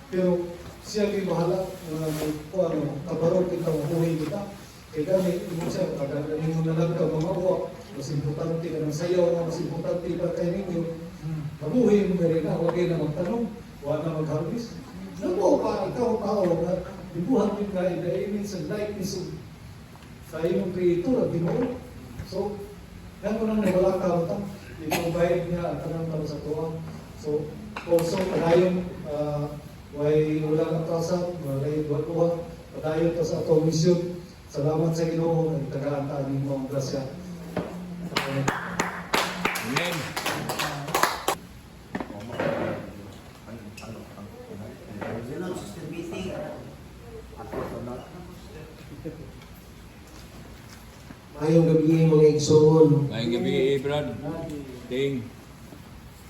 Pero siya may bahala na kabarok kita, mabuhay kita. Kaya gani, mo siya, kagaling mo na lang ka, mga uwa. Mas importante ka ng sayaw, mas importante ka kayo ninyo. Mabuhay mo na rin na, huwag kayo na magtanong, huwag na mag-harvest. Nabuo pa, ikaw tao, na dibuhan mo ka in the image and likeness of sa iyong creator, di mo. So, gano'n lang nawala ka ito. I-provide niya at tanang para sa tuwa. So, also, padayon, way ulang atasan, walay buwan-buwan, padayon to sa atong mission. Salamat sa Ginoo, nagtagaan ng mga grasya. Amen. Sister Betty. Mayong gabi mga igsoon. Ngayong gabi, Brad. Ting.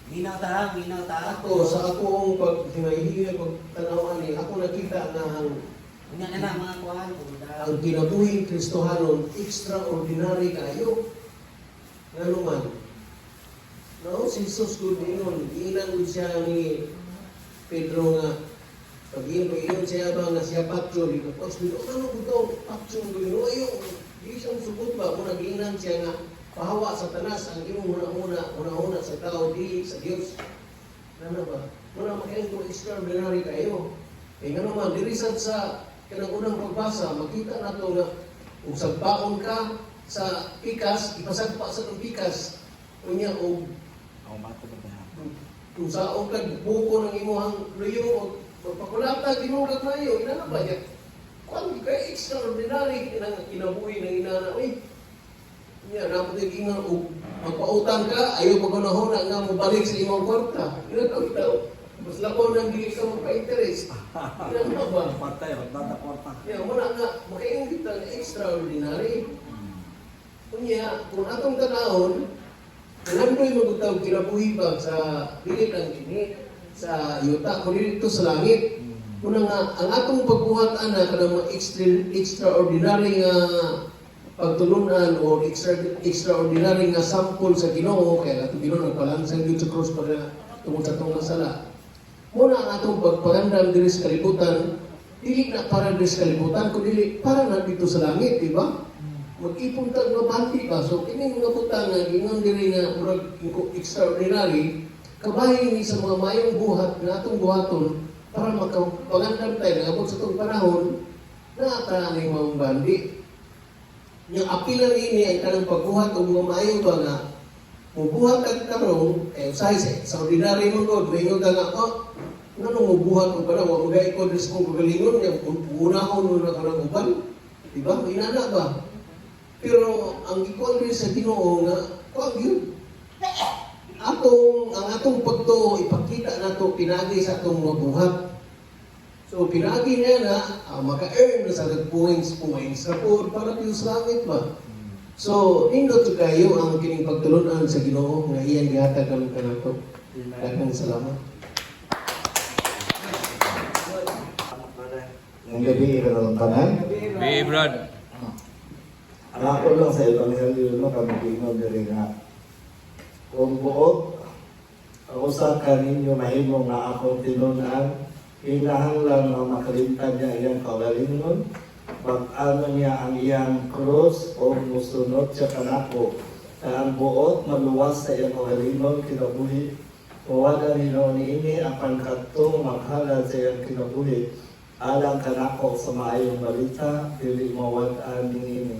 Minaw ta. Ako, sa akong paghinahihiyag, pagtanawan ako nakita na Mga kuhan. ang kinabuhing Kristohanon, extraordinary kayo. Nga naman, si Jesus ko din ilang siya ni Pedro nga, pag-iyon siya ba nga siya patyo, tapos ano ko ito, patyo ko yun, ayaw, di siyang sugot ba, kung nag-iinan siya nga, pahawa sa tanas, ang iyong una-una sa tao, di sa Diyos. Ano ba? Muna makain ko extraordinary kayo. Nga naman, dirisad sa kanang unang pagbasa, makita na ito na kung sagpaon ka sa pikas, ipasagpa sa itong pikas, kunya o kung saong ka, buko ng imuhang luyo, o pagpakulata, ginugag na iyo, inana ba niya? Kung kaya extraordinary, kinabuhi ng inana, uy, dapat yung nga, magpautang ka, ayaw pagkunahon nga mo balik sa imong kwarta. Ito. Mas lako nang hindi ka magpa-interest. Ano ba? Patay, magdata kwarta. Muna nga, makayung kita na extraordinary. Kunya, kung atong tanahon, nandoy magutawag kinabuhi ba sa pilit ng kini, sa yuta, kung dito sa langit. Kuna nga, ang atong pagbuhat ana kanang mga extraordinary nga pagtulunan o extraordinary nga sample sa Ginoo, kaya ato Ginoo nagpalansang gyud sa cross para tungod sa atong masala. muna ang atong pagpagandam diri sa kalibutan, dili na para diri sa kalibutan, kundi para na dito sa langit, di ba? Mag-ipon tag mabanti ba? So, kining mga butang nga, gingon diri nga, murag extraordinary, kabahin ni sa mga mayong buhat na atong buhaton para magpagandam tayo, nabot sa itong panahon, na atanang mga bandi. Yung apilan ini ay kanang pagbuhat o mga mayong ba nga, mubuhat ang karong, usahay sa ordinary mong God, mayroon ka nga, ano mubuhat mo pala, wag mga ikaw din sa kong kagalingon, yung unahon mo na karang uban, diba? Inana ba? Pero ang ikaw din sa Ginoo nga, wag yun. Ang atong pagto, ipakita na ito, pinagi sa atong mga buhat. So, pinagi niya na, maka-earn na sa points na po, para piyo sa langit ba? So, nindot kayo ang kining pagtulunan sa Ginoo nga iyang gihatag kami kanato. Daghang salamat. Ang gabi, ikarang tanan. Be, Brad. Ang ako lang sa Evangelyo, no, kami tingnan diri nga. Kung buot, ang usa ka ninyo mahimo nga akong tinunan, kinahanglan na makalimtan niya iyang kaugalingon, pag-ano niya ang iyang krus o musunod siya kanako. Ang buot, maluwas sa iyang kaugalingon, kinabuhi. Mawala nino niini ang pangkatong maghalad sa iyang kinabuhi. Alang kanako sa maayong balita, dili mawad-an niini.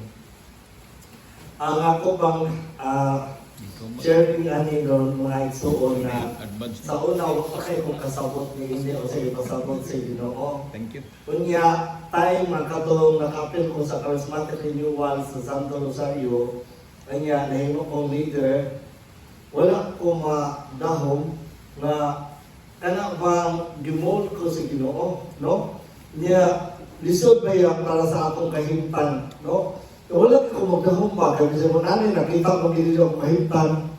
Ang ako bang sharing ani ron mga igsuon na sa una pa kay kung kasabot ni hindi o sige pasabot sa Ginoo. Thank you. Kunya time makatong nakapil ko sa charismatic renewal sa Santo Rosario, kanya nahimo kong leader, wala ko madahom na kana bang gimold ko sa Ginoo, no? Niya lisod ba yan para sa atong kahimpan, no? Wala ko magdahom pa, kaya sa mga nakita ko gilid ako kahimpan,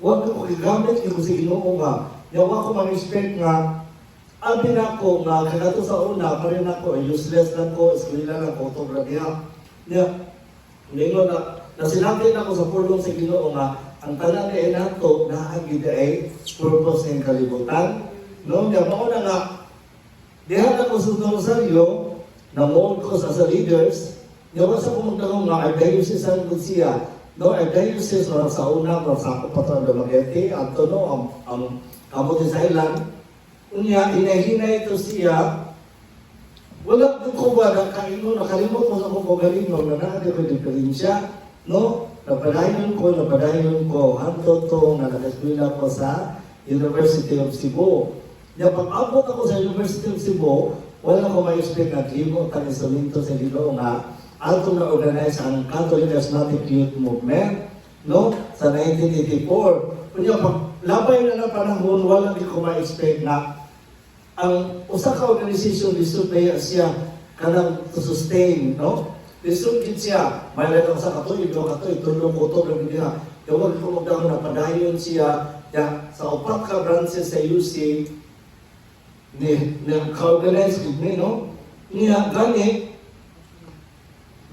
huwag ko gigamit ko sa Ginoo nga. Yawa ko ma-respect nga, abi na ko nga, kagato sa una, pa rin ako, useless lang ko, eskwila lang ko, autografiya. Niya, ningon na sinabi na ko sa pulong sa Ginoo nga, ang tanan na inato, naagid ay purpose ng kalibutan. No, niya, mauna nga, dihan ako sa Rosario, na-mold ko sa leaders, yawa sa pumunta nga, archdiocese ang siya. No, archdiocese na sa una, sa ako patang Dumaguete, at no, ang kabuti sa ilan. Unya, hinahinay ito siya. Wala ko ba nakalimot mo sa kong kagalingon na natin ko diferensya. No, napadayon ko, hanto to, na nakaskwila ko sa University of Cebu. Kaya pag-abot ako sa University of Cebu, wala ko ma-expect na kimo ang instrumento sa Ginoo nga atong na-organize ang Catholic Charismatic Youth Movement, no? Sa 1984. Kaya pag labay na panahon, wala ko ma-expect na ang usa ka organization lisod na siya kanang to sustain, no? Lisod gid siya. May lang sa katoy, tulong ko to lang niya. Dawag ko magdahon na padayon siya ya sa upat ka branches sa UC ni ka-organize gid ni, no? Niya gani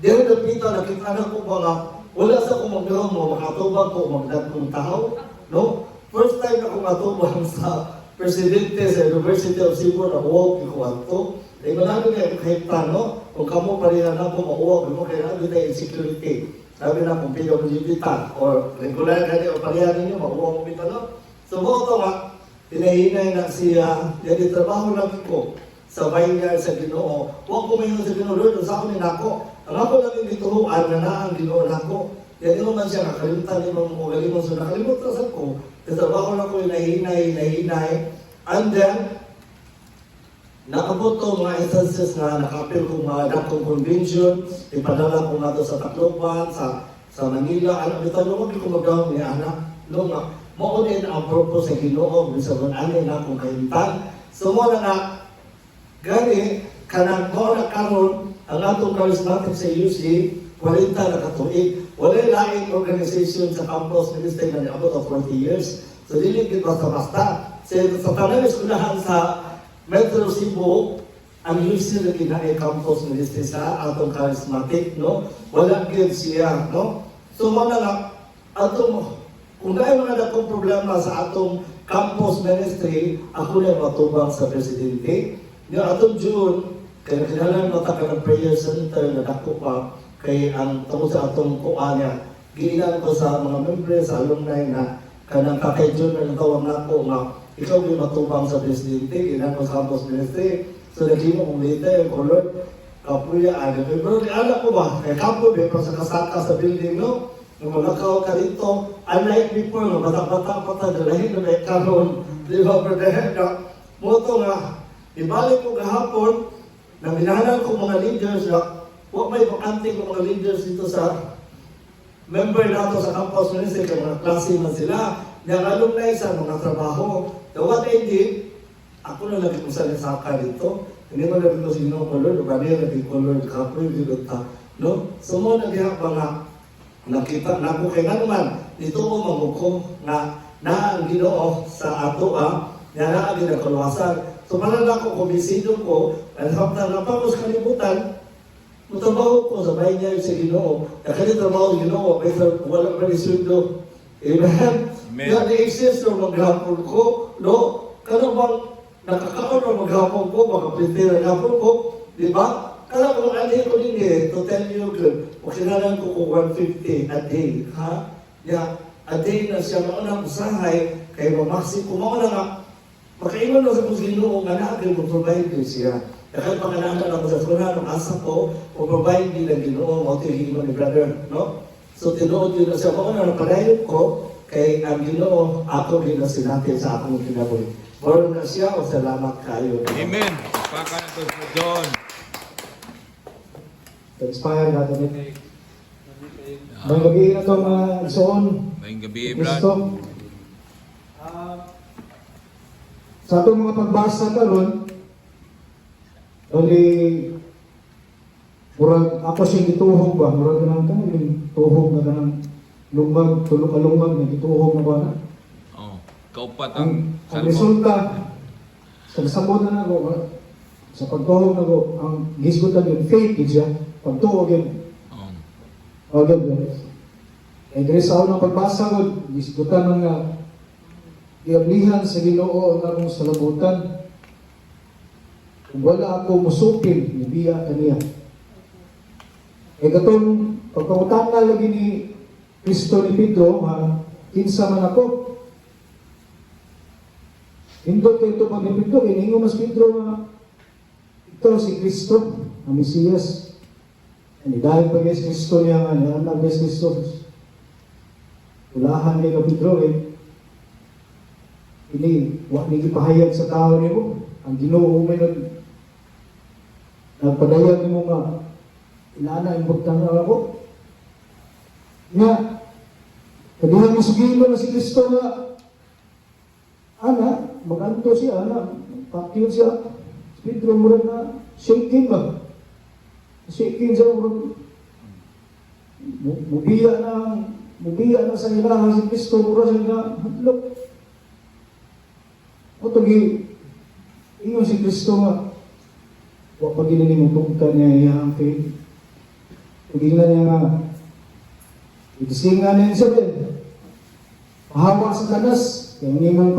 dili na nakita na ko ba nga, wala sa kong magdahon mo, makatubang ko, magdagong tao, no? First time na kong matubang sa presidente sa University of Cebu na uwag ko ato. Dahil marami kayo kahit no? Kung kamo pa rin na po mauwag mo, kaya nabi tayo insecurity. Sabi na kung PWD ta, or regular ka niyo, o parihan ninyo, mauwag mo bita, no? So, mo ito nga, tinahinay na siya, yan trabaho lang ko sa bayan sa Ginoo. Huwag ko mayon sa Ginoo, Lord, sa akin nako. Ang ako lang dituruan na ang Ginoo nako. Yan naman siya, nakalimutan ni mga magalimon. So nakalimutan sa ko, trabaho lang ko hinahinay. And then, nakabot ko mga instances na nakapil ko mga dakong convention, ipadala ko nga sa Tacloban, sa Manila, alam ito, huwag ko magawang niya, anak. No, nga, maunin ang purpose sa Ginoo, bisa kung ano na akong kahintan. So mo na nga, gani, kanang mo na karon ang atong charismatic sa UC, 40 na katuig. Wala laing organization sa campus ministry na about of 40 years. So, dili gid basta-basta. Sa tanang eskulahan sa Metro Cebu, ang UC na kinaay campus ministry sa atong charismatic, no? Wala gid siya, no? So, mga nga, atong Kung dahil mga dakong problema sa atong campus ministry, ako na matubang sa presidente. Nga atong June, kaya kailangan mata ka ng prayer center na dako pa kay ang tungkol sa atong kuha niya. Giilan ko sa mga members, sa alumni na kanang kakay June na natawag na ako nga ikaw may matubang sa presidente, giilan ko sa campus ministry. So naghimo kong later, kung Lord, kapuya, pero alam ko ba, kay kampo, may sa kasaka sa building, no? Nung malakaw ka dito, unlike before, no, bata-bata pa tayo, dalahin na may kanon, di ba, brother, na, moto nga, ibalik ko kahapon, na minahanan ko mga leaders, na, huwag may anting ko mga leaders dito sa member nato sa campus ministry, kaya mga klase man sila, yung alumni sa mga trabaho. So what I did, ako na lagi kong saka dito, hindi mo lagi ko sino color, o kanya lagi color, kapoy, bilota, no? So mo nagihap mga nakita na ko kay naman dito ko mamuko na ang Ginoo sa ato nga naa gid ang kalwasan. So malala ko kumbinsido ko ang hapta na pagos kalibutan mutabaho ko sa bahay niya sa Ginoo. Kaya trabaho ng Ginoo pero wala pa ni sundo. Amen. Nga exist no maghapon ko, no? Kano bang nakakaon na maghapon ko, makapitira maghapon ko, di ba? Kaya kung ano ko din to tell you good, makinalan ko kung 150 a day, ha? Yeah, a day na siya maunang usahay, kaya mamaksi ko, mauna nga, makaingon na sa Ginoo nga naagin mo provide din siya. Kaya pangalangan ako sa sunan, ang asa ko, provide din ang Ginoo, mautigin mo ni brother, no? So tinuod yun na siya, mauna na padayon ko, kay ang Ginoo, ako din na sinatin sa akong kinabuhi. Maroon na siya, o salamat kayo. Amen. Paka na to sa John. Inspire natin ito. May gabi na ito mga igsoon. Maayong gabi, Brad. Kristo. Sa itong mga pagbasa karon, murag ako siyang gituhog ba? Murag ganang ka, yung tuhog na ganang lumag, tulong-alumag na gituhog na ba na? Oh, kaupat Ang ang resulta, sa nasabot na ako, sa pagtuhog na ako, ang gisgutan yung faith siya, pagtuhog yun. O yun. Eh, diri sa unang pagbasa ko, gisgutan ng iablihan sa Ginoo ang akong salabutan. Kung wala ako musupin, nibiya kaniya. Eh, katong pagpangutan na lagi ni Kristo ni Pedro, kinsa man ako. Hindot kayo ito pag ni Pedro, iningo mas Pedro ito si Kristo, ang Mesiyas. Dahil pag yes Kristo niya nga, anak yes Kristo. Ulahan niya ka Pedro ini, wak ni ipahayag sa tao niyo mo. Ang Ginoo may nagpadayag mo nga, inaana yung bugtang na ako. Nga, kadihan mo sugilo na si Kristo nga, maganto siya, pakil siya. Si Pedro murag na shaking ba? Shaking siya murag. Mubiya na sa ilaha si Kristo, murag siya nga, hadlok. O togi, ingon si Kristo nga, wak pag inilimutugtan niya iyang faith. Pag-ingan niya nga, itisingan niya siya din. Pahawa sa kanas, kaya ngimong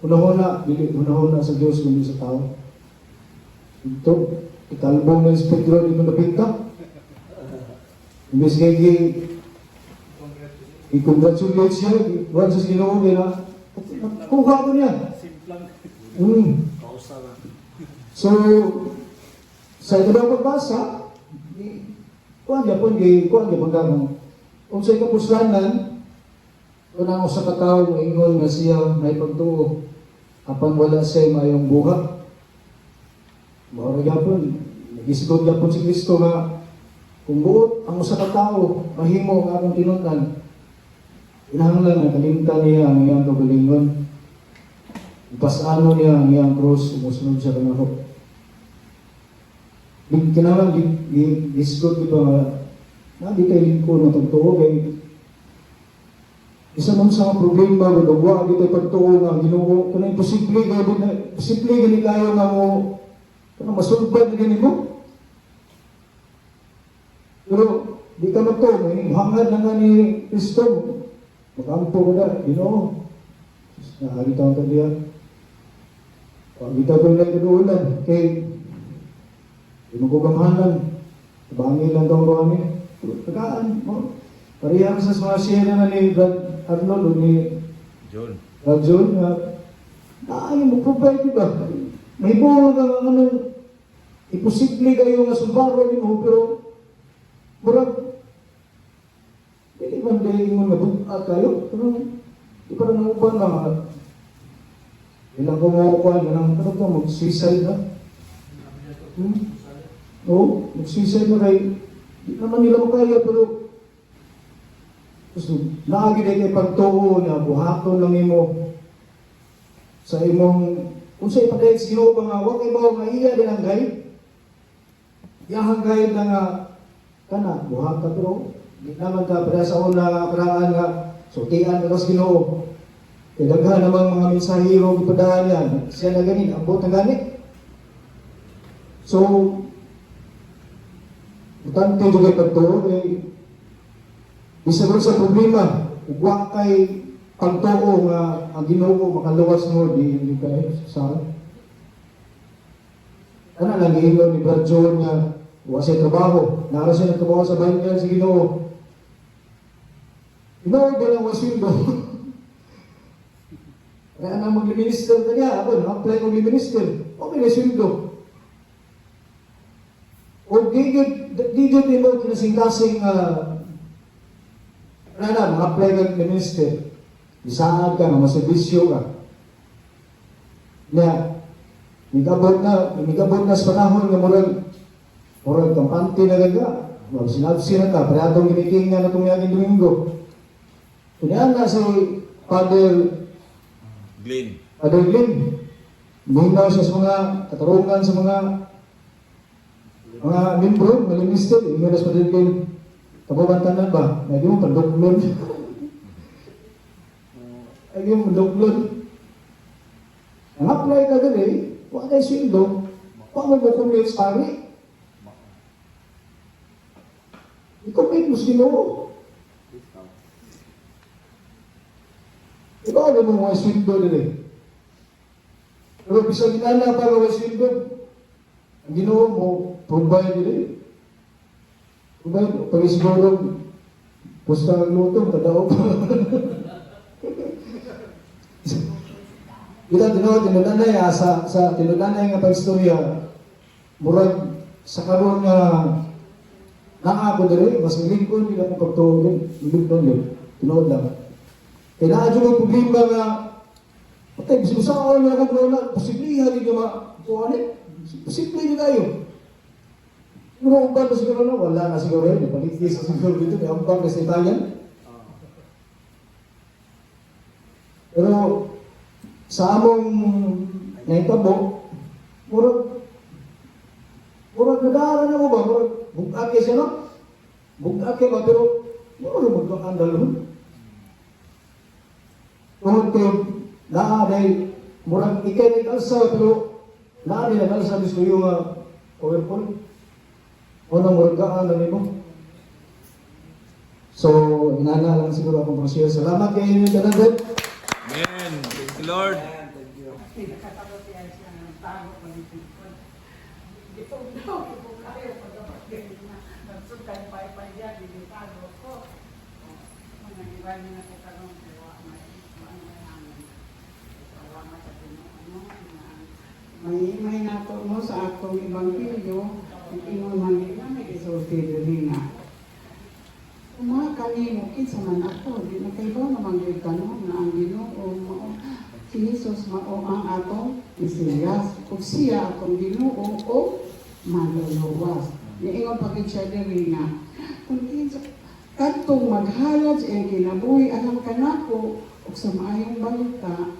hunahuna sa Diyos kundi sa tao. Ito, italbong ng Pedro di mo napinta. Imbes ngayon, i-congratulate siya, iwan sa Ginoo nila. Kuha ko niya. So, sa ikalawang pagbasa, kuha niya po gamang. Kung sa'yo kapuslanan, kung ang usa ka tawo mo ingon nga siya may pagtuo, apan wala siya mayong buhat. Mao gyapon, nagisgod gyapon si Kristo nga kung buot ang usa ka tawo mahimo ang akong tinun-an, kinahanglan na kalimtan niya ang iyang kagalingon. Ipasano niya ang iyang cross, umusunod siya kanako. Kinahanglan gisgod di ba nga di tayo lingko na tagtuo kay isa man sa problema o dagwa di tayo pagtuo nga Ginoo kung imposible gani kayo nga mo kung masulbad na gani mo. Pero di ka mato, may hangad na nga ni Kristo. Makampo ka na, nakakita ko diyan. Pagkita ko lang kaduulan, kay di mo ko gamahalan. Bangi lang daw kami. Tagaan mo. Parehang sa mga share na ni Brad Arnold o ni John. Brad John na ayaw mo provide, diba? May bunga ka imposible kayo nga sumbaro ni mo, pero murag hindi man dahil mo nabukat kayo, pero di parang nauban na ilang kumukuha na mag-suicide na. Oo, mag-suicide na kayo. Di naman nila makaya, pero naagi na kayo pagtuo na buhaton lang imo sa imong kung sa ipagayat sa Ginoo mga wag kay mao nga iya din ang gayud. Iyang gayud na nga kana buhat ka pero di naman ka para sa una karaan nga sutian ka sa Ginoo. Kaya daghan namang mga mensahero gipadahan yan. Siya na ganin, ambot na ganit. So, butante yung kay pagtuo, isa rin sa problema, ugwa kay pagtuo nga ang Ginoo makaluwas mo, di kayo sa ano lang, iingaw ni Brad John nga huwa siya trabaho, nara siya nagtrabaho sa bayan niya sa Ginoo. Ginoo din ang wasildo. Kaya na mag-minister na niya, ako, na-apply ko mag-minister, okay na sweldo. O di yun mo kinasing-kasing mag-apply ka mag-minister. Isaad ka, maservisyo ka. Na, migabot na sa panahon nga murag kampante na gaga. Sinabsi na ka, pareadong giniting nga na itong yaging Domingo. Kaya na si Father Glenn, buhinaw siya sa mga katarungan sa mga membro, mga minister, ingat sa Father Glenn. Kababantanan ba? Lagi mo pandoklon. Lagi mo pandoklon. Ang apply ka gali, huwag kayo sweldo, huwag mo kumit sa pari. I-commit mo sa Ginoo. Ikaw ano mo mga sweldo nila. Pero bisa ginana pa mga sweldo, ang Ginoo mo, provide nila. Pag siguro, pusta ng lutong, tadao pa. Kita tinudanay sa tinudanay nga pag-istorya, murag sa karon nga ako diri, mas lingkon nila kung pagtuon, lingkon yun, tinuod lang. Kaya naadyo may problema nga, patay, bisusaan na kung posiblihan nyo makuhanin, posible nyo tayo. Pero uban na siguro na, wala na siguro yun. Palitis na siguro dito, may ambang na sa Italian. Pero sa among naitabo, murag nagara na mo ba? Murag bugake siya, no? Bugake ba? Pero murag magkakandalon. Kung dahil murag ikay nag-alsa, pero naadi nag-alsa gusto yung PowerPoint. Unang murgaan na nimo. So, inana lang siguro akong prosyo. Salamat kayo yung talaga. Amen. Thank you, Lord. May nato mo sa atong Ebanghelyo, ang ingon man nila may isulti dili nga. Mga kanimo, kinsa man ako, di na kayo naman yung tanong na ang Ginoo mao si Jesus mao ang atong Mesiyas. Kung siya atong Ginoo o maluluwas. Niingon pa gid siya diri nga. Kung kinsa kadtong maghalad sa iyang kinabuhi alam ka nako ug sa maayong balita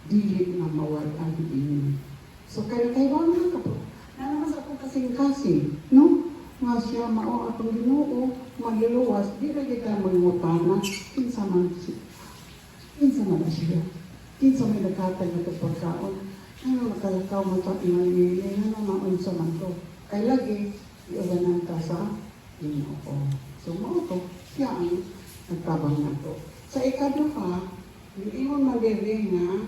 dili na mawala ini. So kayo na ka po. Na naman sa akong kasing-kasing, no? Nga siya mao atong Ginoo, magluluwas, di na kita magmutana, kinsa man siya. Kinsa may nakatag na ito pagkaon. Ano makalakaw mo ito, inalili, ano maunsa man to. Kaya lagi, iuganan ka sa Ginoo. So mao to siya ang nagtabang nato. Sa ikaduha, yung ingon madiri nga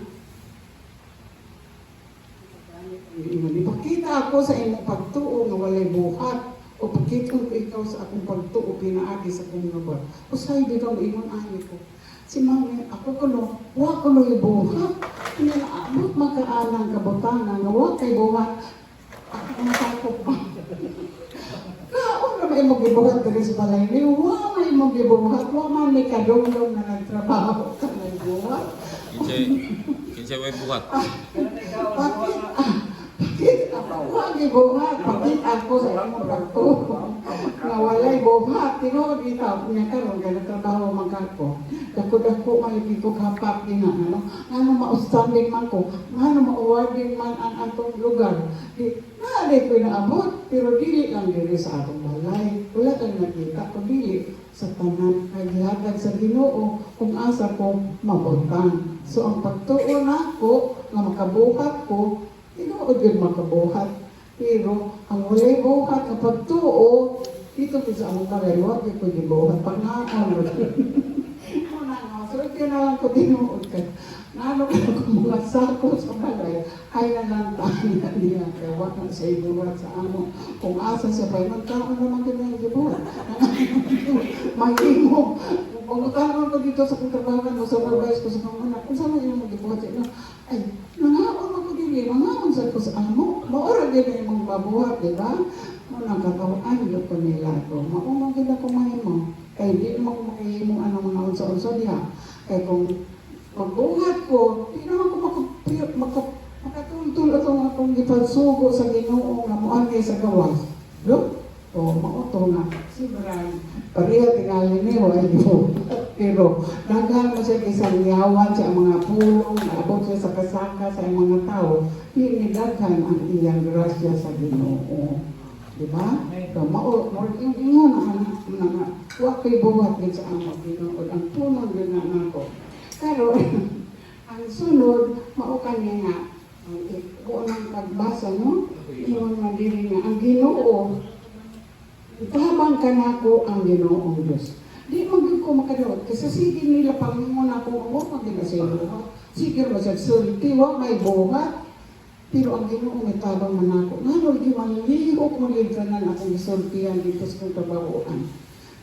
ipakita ako sa imong pagtuo nga walay buhat o pagkita ko ikaw sa akong pagtuo pinaagi sa akong lugar. Usay dito ang ingon ani ko. Si mami, ako kuno, wa ko may buhat. Hindi na abot magkaalang kabutangan, nga wa kay buhat. Ako masakop pa. Kaon na may magibuhat diri sa balay ni, wa may magibuhat, wa man may kadungdong na nagtrabaho ka may buhat. Kinsay way buhat. Bakit ako gibuhat? Bakit ako sa imong pagtuo? Nga walay buhat, tinuod kita niya karon kay nagtrabaho man kako. Dako-dako man ko kapak ina ano. Ano ma-outstanding man ko, ano ma-awarding man ang atong lugar. Di na ko naabot, pero dili lang diri sa atong balay. Wala kang nakita ko dili sa tanan kay gihatag sa Ginoo kung asa ko mabutang. So ang pagtuo nako nga makabuhat ko, tinuod yun makabuhat. Pero ang walay buhat na pagtuo, dito ko sa among karaywa, di ko gibuhat. Pangakon. So, kaya na lang ko tinuod ka. Nalo ko mga sako sa balay, ay nalantahan na niya. Kaya wak na sa ibuhat sa amo. Kung asa siya pa, magkaon naman ka na yung gibuhat. Mag-imo. Pagkakaroon ko dito sa pagtrabahan mo, supervise ko sa mga anak, kung saan yung mag-ibuhat yun? Ay, nangaon ako dili, nangaon sa ko sa amo. Maura din yung mga babuhat, di ba? Munang katawaan, yun ko nila ko. Maunang gila ko mahimo. Kaya di mo makahimo anong mga unsa-unsa diha. Kaya kung magbuhat ko, di naman ko makatultul atong akong gipagsugo sa Ginoo nga moagay sa gawas. Look, o mauto nga. Si Brian, pareha tingali niyo ay mo. Pero daghan mo siya isang yawan sa mga pulong, naabot siya sa kasaka sa mga tao, hinidaghan ang iyang grasya sa Ginoo. Diba? So, yung ingon na huwag kayo buhat din sa among Ginoo. Ang tunong din na nako. Pero, ang sunod, maukan niya nga, kung ang pagbasa, no? Ingon na diri nga, ang Ginoo, ipahabang ka na ko ang Ginoong Diyos. Di magiging ko makadawat. Kasi sige nila pangingon ako, huwag magiging sige ba sa sulti, huwag may buhat. Pero ang Ginoo may tabang man ako. Nga di manliho kung ligtanan akong isultihan dito sa kong trabahoan.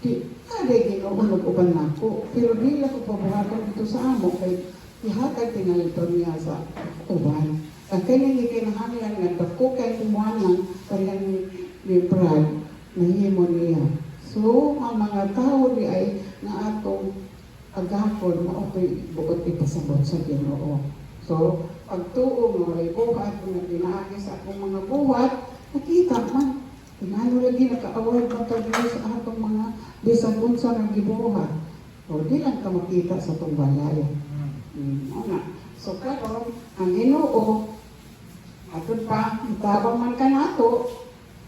Di, kada Ginoo nag-uban na ako. Pero di lang ko pabuhatan dito sa amo. Kay ihatag tinalito niya sa uban. Ang kanyang ikinahanglan nga, dako kay kumuhanan, kanyang ni Brad, nahimo niya. So, ang mga tao di ay na atong agapon, maotoy buot ipasabot sa Ginoo. So, pagtuo mo ay buhat, kung pinaagi sa akong mga buhat, nakita man. Tinalo lagi naka-award ng tayo sa atong mga bisag unsa ng gibuhat. O, di lang ka makita sa itong balay. So, karon ang Ginoo, atod pa, itabang man ka nato,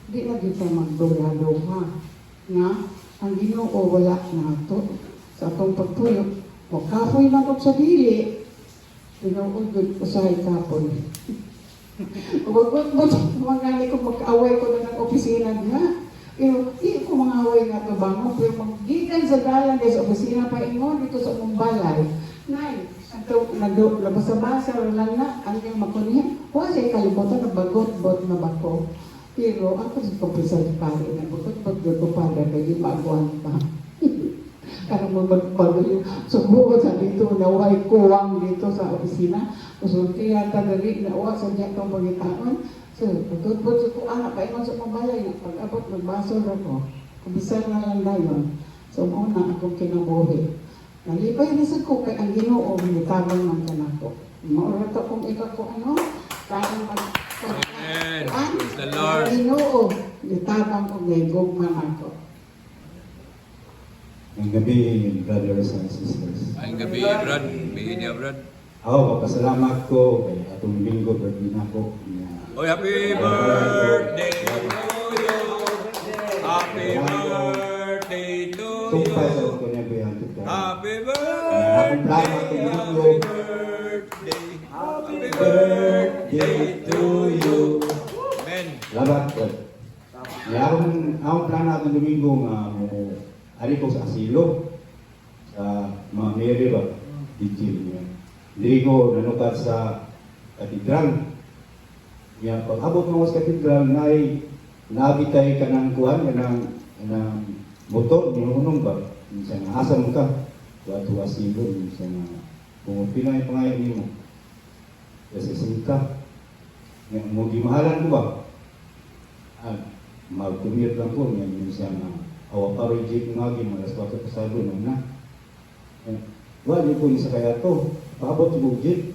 di na dito magdula-duha. Nga, ang Ginoo wala nato sa atong pagtuyo. Makapoy man sa dili, tinuod usahay kapon. Huwag mga ko mag-away ko na ng opisina niya. Pero hindi ko mga away nga ito bango. Pero mag-gigan sa dalan sa opisina pa ingon dito sa Mumbalay. Nay, ito labasa-basa lang na ang yung makunihan. Huwag siya kalimutan na bagot-bot na bako. Pero ako sa kompisal pari na bagot-bot ko pada kaya maaguan pa. Karang magbago yung subuot sa dito na way kuwang dito sa opisina. Kusultihan ta dali na uwa sa niya itong pagitaon. So, pagkutbot ko anak pa ingon sa mabalay. Pag-abot magbaso na ko. Kumbisar na lang na yun. So, muna akong kinabuhi. Nalipay na sa ko kay ang Ginoo nitabang man ka na ko. Maura to kung ikaw ko ano. Parang Amen. Praise the Lord. Ang Ginoo nitabang ko may gugman ako. Ang gabi, brothers and sisters. Ang gabi, Brad. Bihin niya, Brad. Ako, pasalamat ko kay atong linggo, birthday na ko. Oh, happy birthday to you. Happy birthday to Tumpay sa you. ko niya bihan to ka. Happy Happy birthday. Happy birthday to you. Amen. Labat ko. Akong plan natin Domingo nga ari ko sa asilo sa mga Mary ba Vigil niya. Dili ko nanukat sa katedral. Ya pag abot mo sa katedral nay nabitay ka ng kuan kanang motor niunong ba minsan asa mo ka tuwa asilo minsan kung pinay pangayon nimo kasi singka yang mo gimahalan ko ba mag-commute lang ko ngayon minsan awa pa rin jeep nga malas 4 pasado na wala ko ni sa kaya to paabot ko jeep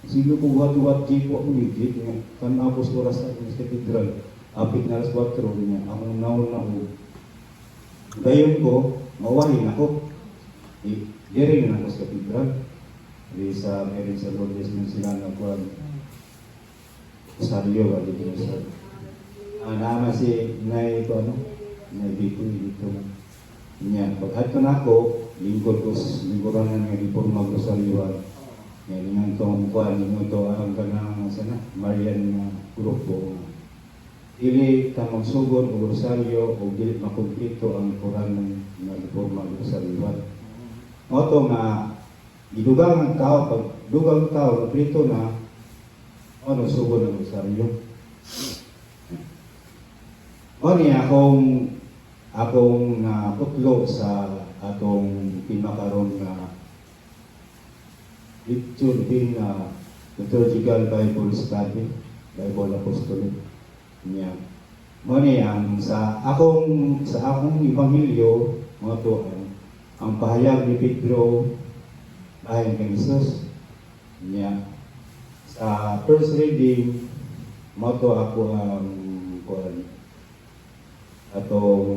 sino ko wat jeep ko ni jeep nga kan apos oras sa katedral apit na alas 4 niya ang naon na ko dayon ko mawahin ako dire na ako sa katedral di sa meron sa Lourdes ng sila na kuwan Rosario ba dito sa naman si Nay ko Nay dito niya pag ato na ako lingkod ko lingkuran na nga dito mag-Rosario yan nga itong kuwan ito ang kanang sana Marian na grupo dili ta magsugod og Rosario o dili makumpleto ang Quran nga dito mag-Rosario moto nga gidugang ang tao, pag dugang tao, naprito na, sugod ng Rosario. Niya akong naputlo sa atong pinakaroon na lecture din na liturgical Bible study, Bible Apostolic niya. Niya, sa akong ebanghelyo, mga to, ang pahayag ni Pedro ayon kay Jesus niya sa first reading moto ako ang atong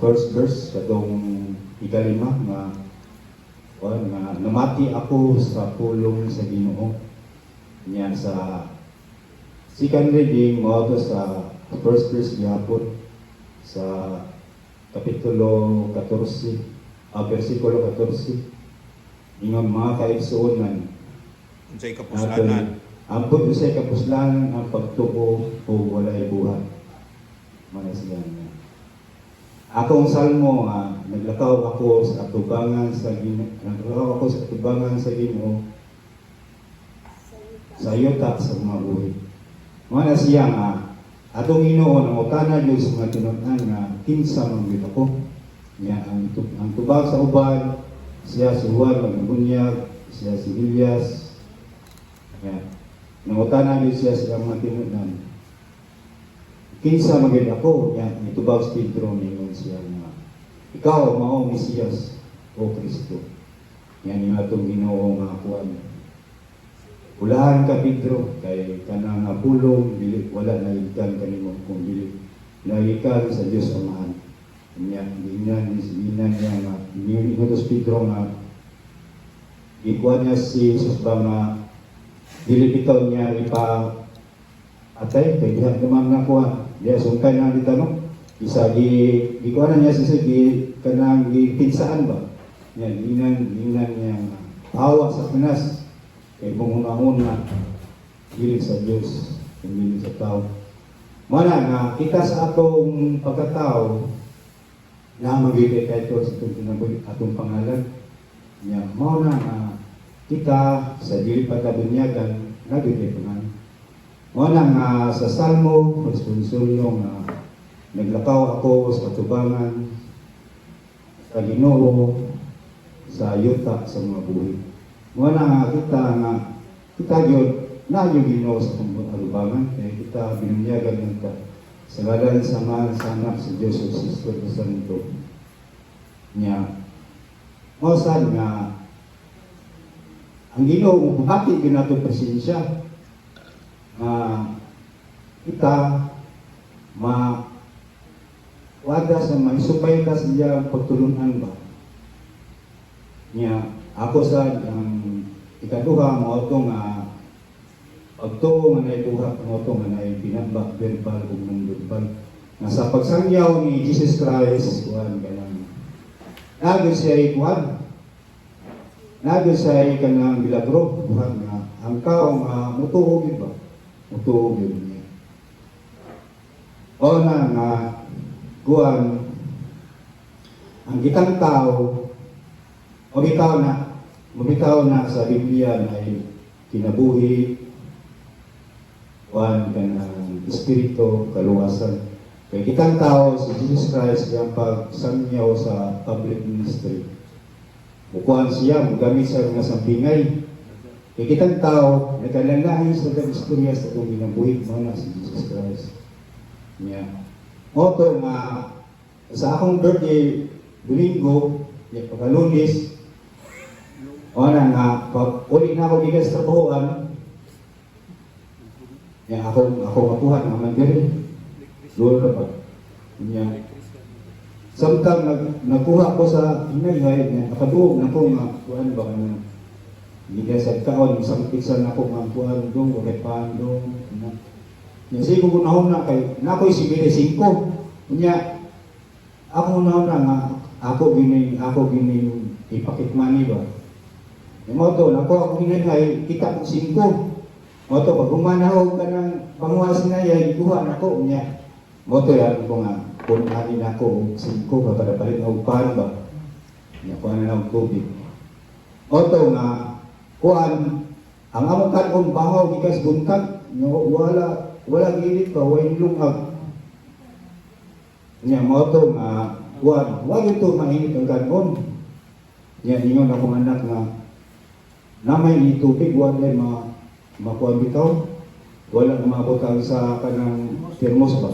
first verse katong ikalima nga namati ako sa pulong sa Ginoo niya sa second reading moto sa first verse gihapon sa kapitulo 14 versikulo 14 ingon mga kaigsuonan Unsay kapuslanan? Ambot usay kapuslanan ang pagtuo o walay buhat. Manasiyan niya. Akong salmo naglakaw ako sa atubangan sa Ginoo sa yuta sa mga buhi. Manasiyan atong Ginoo ang utana Dios nga tinud-an nga kinsa man gyud ako. Nya ang tubag sa uban siya si Juan magbunyag, siya si Elias. Yan. Nangutan namin siya sa mga tinunan. Kinsa magid ako, yan, itubag sa Pedro ningon siya nga. Ikaw, mao Mesiyas, o Kristo. Yan yung atong Ginoo nga kuan. Ulahan ka Pedro, kay kanang pulong, wala na ikan kanimo kung dili. Naikan sa Diyos Amahan. Ganyan niya nga inutos Pedro nga ikuan niya si Jesus ba nga dili bitaw niya atay kay diha naman na kuan diha sungkay na dito isa gikuan niya si sige kanang gipinsaan ba yan ginan niya hawa sa Pinas kay munguna dili sa Dios dili sa tao mana nga kita sa atong pagkatao na magiging kahit sa atong pangalan niya. Mao na kita sa dili pagkabunyagan nagiging pangalan. Mao na sa Salmo, responsoryo nga naglakaw ako sa katubangan sa Ginoo sa yuta sa mga buhi. Mao na kita gyud na yung Ginoo sa katubangan kaya kita binunyagan ng sa ngalan sa Ama sa Anak sa Diyos o sa Espiritu Santo niya. Mausan nga ang Ginoo buhati ginato presensya kita wada sa maisupay ka sa iyang pagtulunan ba niya. Ako sa ikaduha mo ito nga pagtuo nga naituha mo ito nga naipinambak verbal o non-verbal nga sa pagsangyaw ni Jesus Christ kuhan ganang nagod siya kuhan nagod siya kanang milagro kuhan nga ang kao nga mutuhog ba mutuhog yun niya o na nga kuhan ang kitang tao, mabitaw na sa Biblia na ay kinabuhi, kuan ka ng espiritu, kaluwasan. Kaya kitang tao, si Jesus Christ, yung pagsamyaw sa public ministry. Bukuhan siya, magamit sa mga sampingay. Kaya kitang tao, nagkalalahin sa istorya sa itong ginabuhi mo na si Jesus Christ. Yeah. Oto nga, sa akong birthday, Domingo, pagkalunis, o na nga, pag uli na ako gigas sa trabahoan, ako makuha ng mandarin. Lolo na pa. Samtang nagkuha ko sa inay, nakaduog na ko nga, kuhan ba ka na, gigas at kaon, isang piksan na ko nga, kuhan doon, o repan doon. Sige ko na kay, na ako'y sibili 5. Kunya, ako na nga, ako gining ipakitmani ba? Yung mo to, ako ginagay, kita ko 5. Mo to, pag umanahog ka ng panguwas na yan, ikuha na ko. Kunya, mo to yan ko nga, punanin ako 5, kapadapalit na upahan ba? Kunya, kuha na ng tubig. Mo to nga, kuhan, ang among kanon bahaw, gikas buntag, no, wala gilit pa, wala lungag. Nya mo to nga wag ito mainit ang kanon. Nya ingon akong anak nga namay ni tubig wala makuha bitaw. Wala mabutang sa kanang termos ba.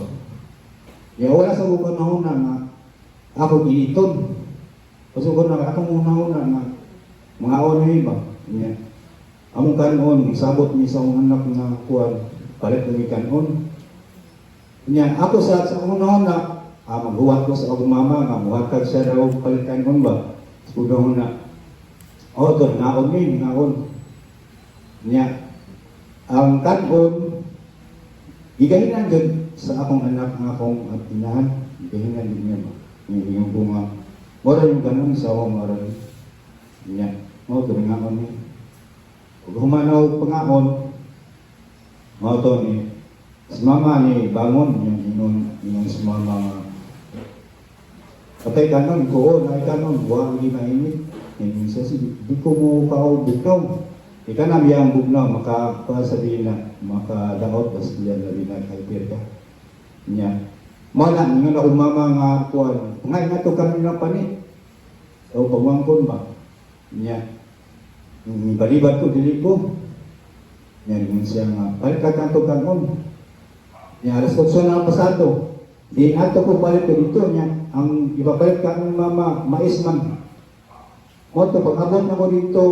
Nya wala sa bukan na nga ako giniton. Pasugon na akong una nga mga onay ba. Nya among kanon isabot ni sa anak nga kuan palit ng kanon. Nya ako sa una maghuwat ko sa akong mama nga muhatag siya daw palit kanon ba. Sudong na. Doon naon ni naon. Nya ang kanon gigahinan jud sa akong anak nga akong inahan. Gigahinan din niya ba. Yung bunga. Mora yung kanon sa akong maral. Nya doon naon ni. Kung humanaw pangaon, mga to ni, si mama ni bangon, yung si mama, patay kanon, ko, na kanon, buwang hindi mainit. Yung isa di ko mo kao bugnaw. Ika na biyang bugnaw, makapasabihin na, makadaot, bas diyan na rin na hyper ka. Niya. Mala, nga na mama nga kuwan, ngay nga to kami na panit. O pagwangkon ba? Niya. Balibat ko, dili ko. Yan yung siya nga, balik ka kanto kanon. Yan, alas 8 na pasado. Di ato ko balik ko dito niya. Ang ipapalit ka ng mama, mais man. Moto, pag abot na ko dito,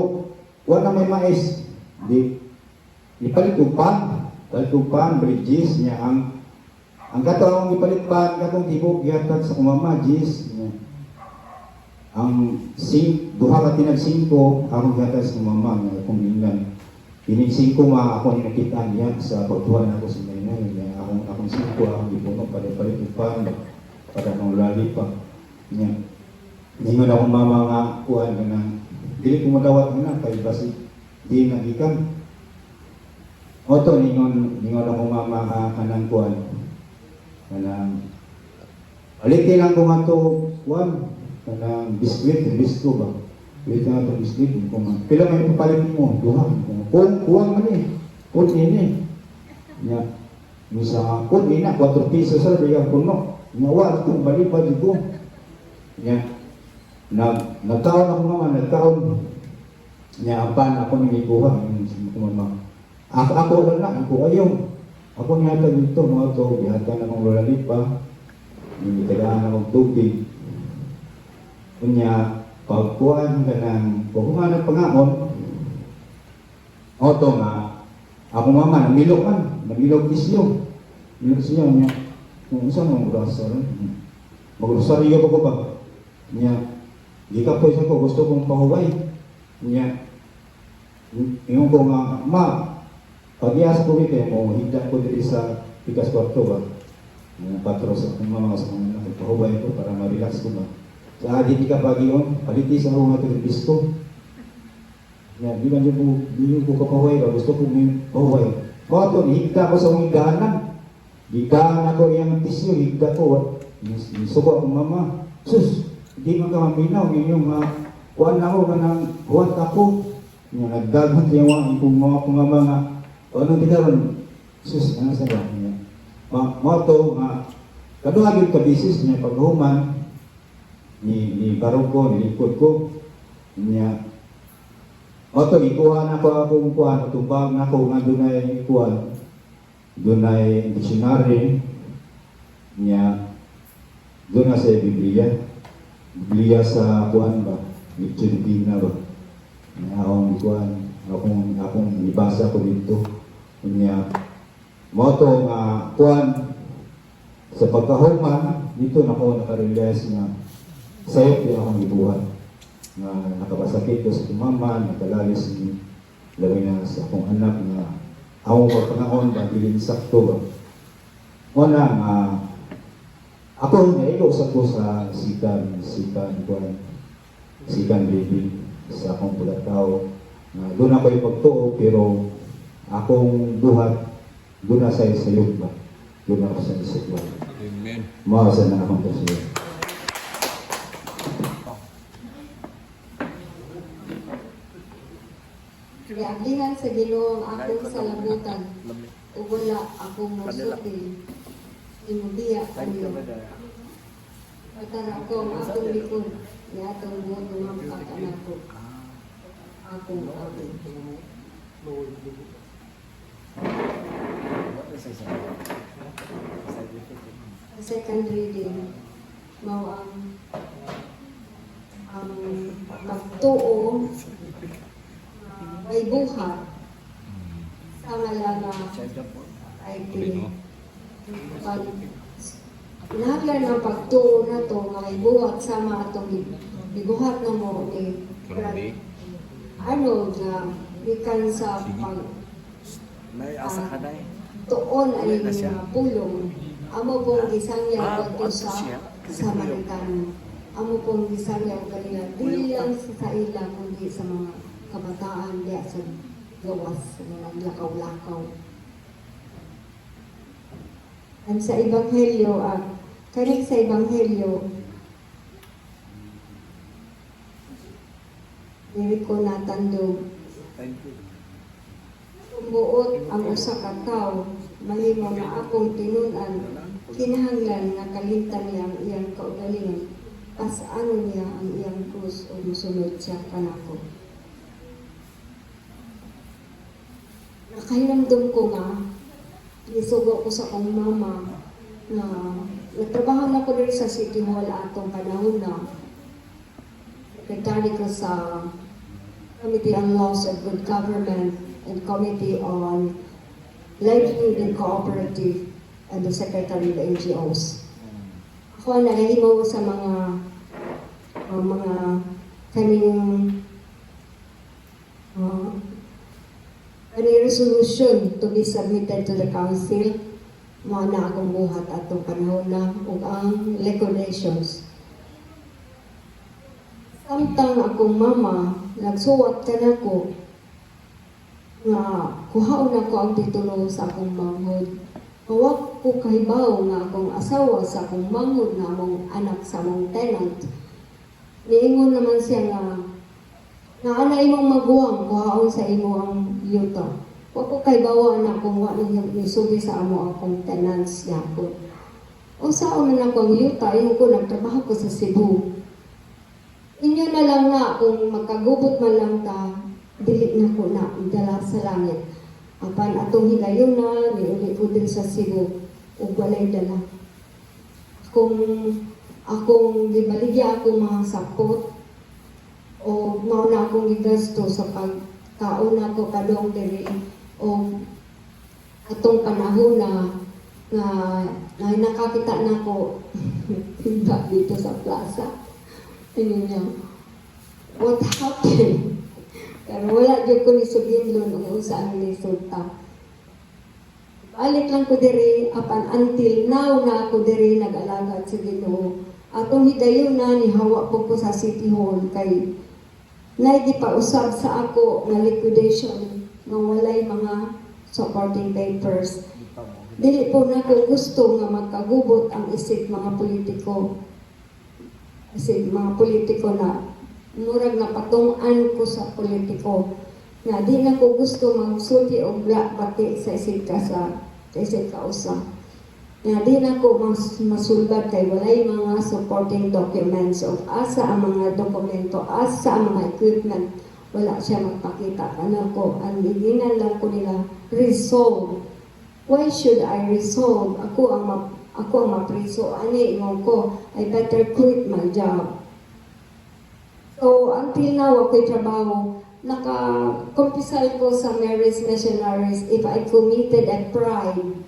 wala may mais. Di ipalit ko pan. Palit ko pan, bridges niya. Ang gato akong ipalit pan, gatong tibok, yatag sa kumama, jis niya. Ang duha ka tinag 5, akong gatas ng mama nga akong ingnan. Ining 5 ako ni nakita niya sa pagtuhan ako sa nanay. Akong 5 akong ipuno palit pa para nang lali pa. Niya. Ningon akong mama nga kuhan ka nang dili ko madawat na kay basi di nagikan. Oto ningon akong mama kanang kuhan. Kanang alitin lang ko nga to kuhan. Kanang biskwit, bisko ba? Bilit nga itong biskwit, pila may papalit mo, duhang. Kung kuwang man kung ini. Nya, misa kung ina, 4 piso sa bigyan puno. Nawa, itong balipad ko. Nya, nagtaon ako naman, nagtaon. Nya, apan ako nangikuha. Ako lang na, ako ayaw. Ako niyata dito, mga to, bihatan akong lulalit pa. Nagtagaan akong tubig. Kunya, pagkuhan ka ng puhuman ng pangaon, oto nga, ako mama, namilok isyo. Namilok siya niya, kung saan mong grosor, mag-rosaryo ko ba? Niya, di ka po isa ko, gusto kong pahuway. Niya, yung ko nga, ma, pag-ias ko ito, mo, higda ko dito sa pikas kwarto ba? Mga patros at mga sa mga pahuway ko para ma-relax ko ba? Sa di ka pag-iyon, paliti sa mga ito ng bisto. Yan, di ko kapahuay ba? Gusto ko may pahuway. Bato, higda ko sa higanan. Higaan ako yung tisyo, higda ko. Gusto ko akong mama. Sus, Hindi man ka maminaw inyong kuan ako kanang huwat ako. Nga nagdagan siya wa kung mga mga ano di karon sus ano sa ba niya. Moto nga kaduha gyud ka bisis niya paghuman ni barog ko ni likod ko niya. Moto ikuha na ko akong kuan tubag na ko nga dunay kuan dunay dictionary niya doon na sa Biblia sa kuan ba Filipina ba na akong ibasa ko dito niya moto nga kuan sa pagkahuman dito na ko nakarealize na sayo di akong ibuhat na nakapasakit ko sa mama nakalalis ni labi na sa akong anak na akong pagpanahon ba bilin sakto ba una nga ako nailo sa ko sa sikan baby sa akong pulataw na doon ako ipagtuo pero akong buhat doon na sa isayog ba doon ako sa isayog ba Amen. maasan na akong kasuyo. Giablihan sa Ginoo ang akong salabutan ug wala akong mosuti. Imudiya kayo. Matara ko ang akong likod ni atong buong lumampak anak ko. Akong abin. Sa second reading, mao ang pagtuo may buhat sa ngalaga ay pag nahaglan ng pagtuo na to may buhat sama atong gibuhat na mo ni Arnold na ikan sa pag tuon ay pulong amo pong gisangyaw ato sa Samaritano amo pong gisangyaw kanila dili lang sa ilang kundi sa mga kabataan diya sa gawas sa mga lakaw-lakaw. Ang sa Ebanghelyo, kanig sa Ebanghelyo, dili ko natandog. Buot ang usa ka tawo, mahimo na akong tinunan, kinahanglan nga kalimtan niya ang iyang kaugalingon, pasano niya ang iyang krus o musunod siya kanako. Nakahiramdam ko nga, isugo ko sa akong mama na nagtrabaho na ko rin sa City Hall atong panahon na nagtali ko sa Committee on Laws and Good Government and Committee on Livelihood and Cooperative and the Secretary of NGOs. Ako ang naghihimaw sa mga kaning resolution to be submitted to the council, mga na akong buhat atong panahon na ug ang regulations. Samtang akong mama nagsuwat ka na ko nga kuhaon ako ang titulo sa akong manghod. Huwag ko kahibaw nga akong asawa sa akong manghod na among anak sa among tenant. Niingon naman siya nga ana imong maguwang kuhaon sa imo ang yuta. Wa ko kay bawa na kung wa nisugi sa amo akong tenants yapon. O saon na ako ang yuta, yung ko nagtrabaho ko sa Cebu. Inyo na lang nga kung magkagubot man lang ta, dili na ko na idala sa langit. Apan atong higayon na, niuli ko din sa Cebu, ug walay dala. Akong gibaligya akong mga sapot, o mauna akong gigasto sa pagkaon ako kadong diri o atong panahon na nakakita na ko tinda dito sa plaza. Tingin niya, what happened? Pero wala dyan ko nisugin doon kung saan nisulta. Balik lang ko diri, apan until now na ako diri nag-alagad sa Ginoo. Atong higayon na ni hawa po ko sa City Hall kay naigipausab sa ako nga liquidation nga walay mga supporting papers. Dili po na ko gusto nga magkagubot ang isip mga politiko. Kasi mga politiko na murag na patungan ko sa politiko na di na ko gusto magsulti o bati sa isig ka sa isig ka usa. Na di na ko masulbad kay walay mga supporting documents of asa ang mga dokumento, asa ang mga equipment, wala siya magpakita. Ano ko, ang higinan lang ko nila, resolve. Why should I resolve? Ako ang mapriso. Ani, ingon ko, I better quit my job. So, until now, ako'y trabaho. Naka-kumpisal ko sa Mary's Missionaries if I committed a crime.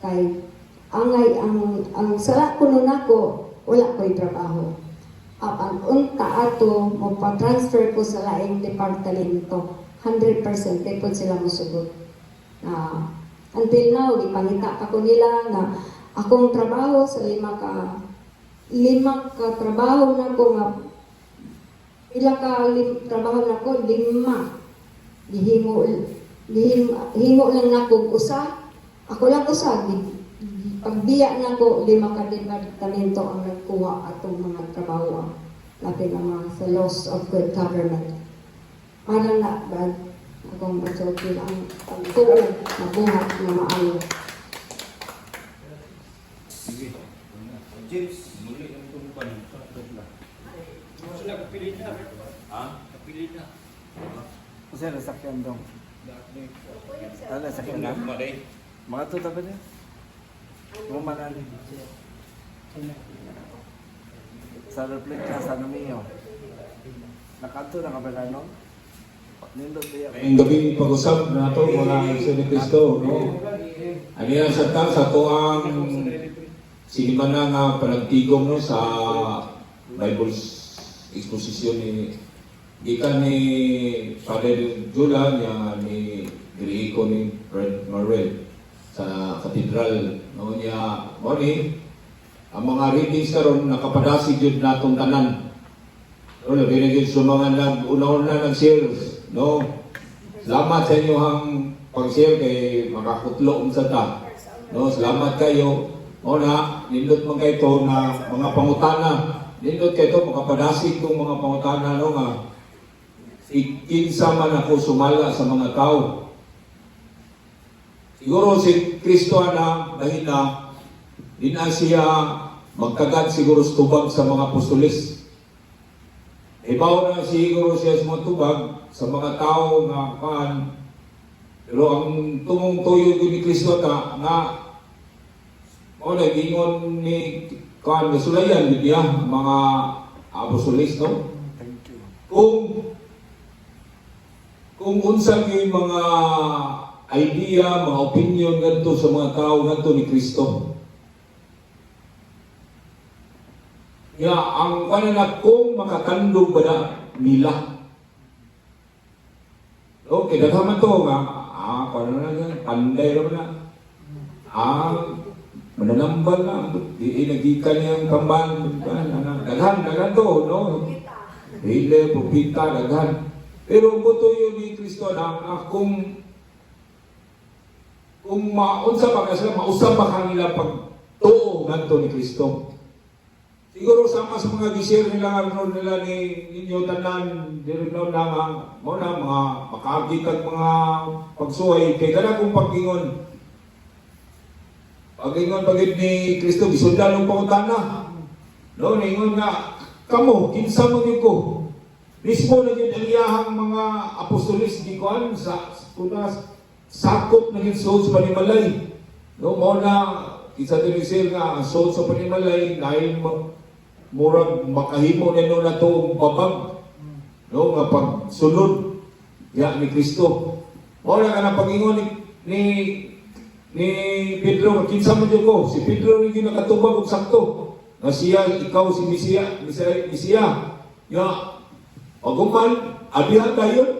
Kay, ang sala ko nun ako, wala ko'y trabaho. Ang unta ato, magpa-transfer ko sa laing departamento. 100% di po sila musugot. Until now, ipangita ako nila na akong trabaho sa lima ka trabaho na ko nga trabaho na ko, 5. Himo lang na ko usa. Ako lang usa. Pagbiya na ko, 5 ka departamento ang nagkuha atong mga trabaho. Labi naman sa loss of good government. Para na, akong masulti ang pagtuon na buhat na maayo. Sige. James, muli ang tumpan. Sila kapilit na. Ha? Kapilit na. Kasi nasakyan dong. Nasakyan na. Mga to tabi niya. Kumanan. Sa reflect ka sa namiyo. Nakanto na kabala no? Nindot niya. Ang gabi pag-usap na ito, mga Iglesia ni Cristo, no? Ano yan sa to ang sinimana nga panagtigom no, sa Bible exposition ni gikan ni Father Jula niya ni Griego ni Fred Marvel sa katedral no niya morning ang mga readings karon nakapadasig jud natong tanan. No, labi na gyud sa mga nag-una-una nag-share, no? Salamat sa inyo ang pag-share kay makakutlo unsa ta. No, salamat kayo. O na, nindot man kayo ito na mga pangutana. Nindot kayo ito, makapadasig itong mga pangutana, no nga. Kinsa man ako sumala sa mga tao. Siguro si Kristo na dahil na di na siya magkagat siguro sa tubag sa mga apostolis. Ibaw na siguro siya sa mga tubag sa mga tao nga kaan. Pero ang tumong tuyo ni Kristo nga o gingon ni kaan nasulayan niya mga apostolis, no? Kung unsa kay mga idea, mga opinion ngadto sa mga tao ngadto ni Kristo. Ya, ang kanan kung makakandog ba na nila. Okay, daghaman to nga, paano na yan, panday naman na. Mananambal na, di nagikan niyang kamban, daghan to, no? Hile, propita, daghan. Pero buto yun ni Kristo na kung maunsa pa kasi mausap pa kanila pagtuo ngadto ni Kristo. Siguro sama sa mga gisir nila nila ni ninyo tanan diri na mo na mga makakitag mga pagsuway kay kana kung pagingon pagid ni Kristo gisundan ng pangutana. No, ningon nga kamo kinsa mo ko. Mismo na yun ang iyahang mga apostolis di kuan sa punas sakop na yun sa panimalay. No, mo na kinsa tinisir nga ang sa panimalay dahil murag makahimo nino na to babag. No, nga pagsunod ya ni Kristo. Mo na kanang pagingon ni Pedro kinsa man jud ko. Si Pedro rin yung nakatubag og sakto. Nga siya ikaw si Mesiya. Ya Aguman, adihan dayon.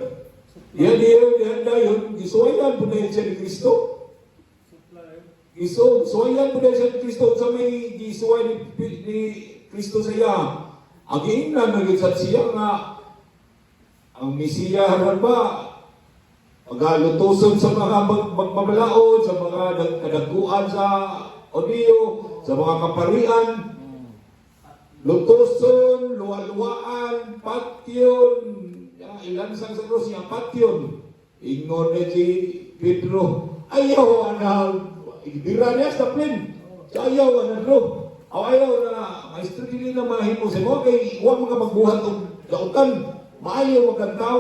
Diyan dayon, gisuwayan po na siya ni Kristo. Gisuwayan po na siya ni Kristo sa may gisuway ni Kristo sa iya. Ang ingnan nagigsan siya nga ang Mesiya haron ba paghalutuson sa mga magmamalaod, sa mga kadaguan sa audio, sa mga kaparian. lutuson, luwa-luwaan, patyon, ilansang sa krus niya, patyon. Ingon na si Pedro, ayaw na, ibira niya sa plin. So ayaw na bro. Ayaw na, maestro dili na mahimo sa mo, kay huwag mga magbuhat o dautan. Maayaw magkantaw.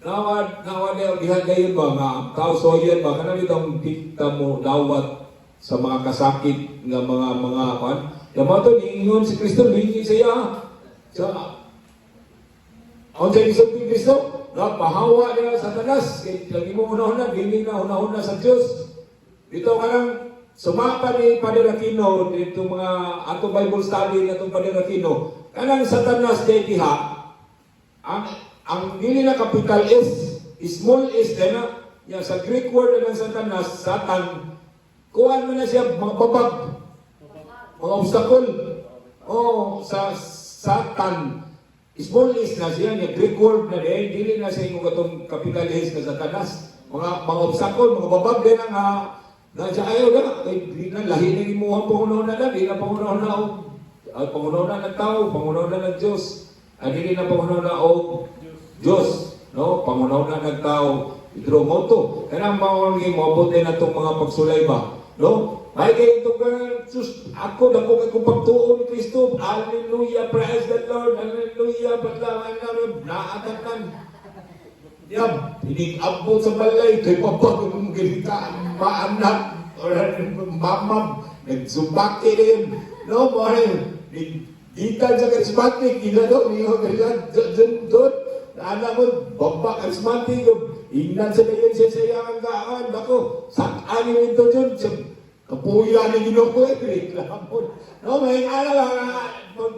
Nawad diha gayon ba nga kausoyan ba kanang itong dikta mo dawat sa mga kasakit nga mga kan. Yamato niingon si Kristo lingi siya. Sa sa isang Kristo, pahawa niya sa Satanas. Kaya lagi mo una-una, dili na una-una sa Diyos. Dito ka lang, sumapa ni Padre Aquino, itong mga atong Bible study na itong Padre Aquino, kanang Satanas kay diha, ang dili na capital S, small s na, yan, sa Greek word ng Satanas, Satan, kuhaan mo na siya mga babag, mga obstacle. Sa Satan, small s na siya, yung Greek word na din, dili na siya yung katong capital S na Satanas. Mga obstacle, mga babag din ang na siya ayaw na, di na lahi na imuhang pangunaw na di na pangunaw na ng tao, pangunaw na ng Diyos. Hindi na pangunaw na Diyos, no? Pangunaw na ng tao, hidromoto. Kaya ang mga mabuti na itong mga pagsulay ba, no? May kayo itong ako, dako kay pagtuo ni Kristo. Hallelujah, praise the Lord, hallelujah, patlaman namin, naatatan. Yan, hinig-abot sa balay, kay papag yung gilitaan, maanak, or mamam, nagsumbaki rin, no? Gitan sa karismatik, ginano, niyo, ganyan, doon, anak mo, bamba karismatik, ingnan sa dayan siya ang gaan, ako, saan yung ito dyan, kapuya ni Ginoo ko, reklamon. No, may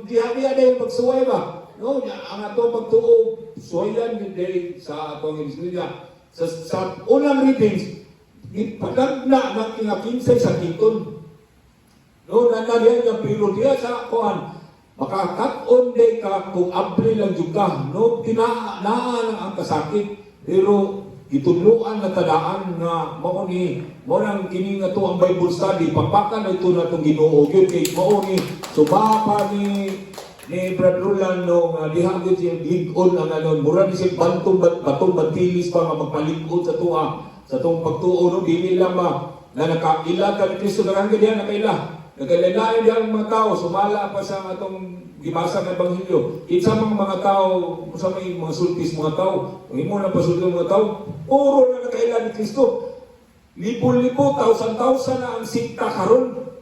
dihabihan na yung magsuway ba? No, ang ato pagtuo, suwayan hindi sa atong Israel. Sa unang readings, ipagagna ng kingakinsay sa kiton. No, nanariyan yung pero diya sa kuhan, makakaton day ka kung abri lang juga, no, tinaan ang kasakit, pero itudluan na tadaan nga mao nang kini nga to ang Bible study, papakan na ito na itong Ginoo, yun kay mao ni subapa ni Brad Rolando nga diha gyud siya lig-on ang mura ni siya batong batilis pa nga magpalig-on sa tuong pagtuo, no, dili lang ba na nakaila ka ni Kristo darang diha nakaila. Nagkailanaan diyan ang mga tao, sumala pa sa atong gibasa ng Ebanghelyo. Kinsa mga tao, sa mga sultis mga tao, ang imo na pasulti mga tao, puro na nakailan ni Kristo. Libo-libo, tausan-tausan na ang sikta karon.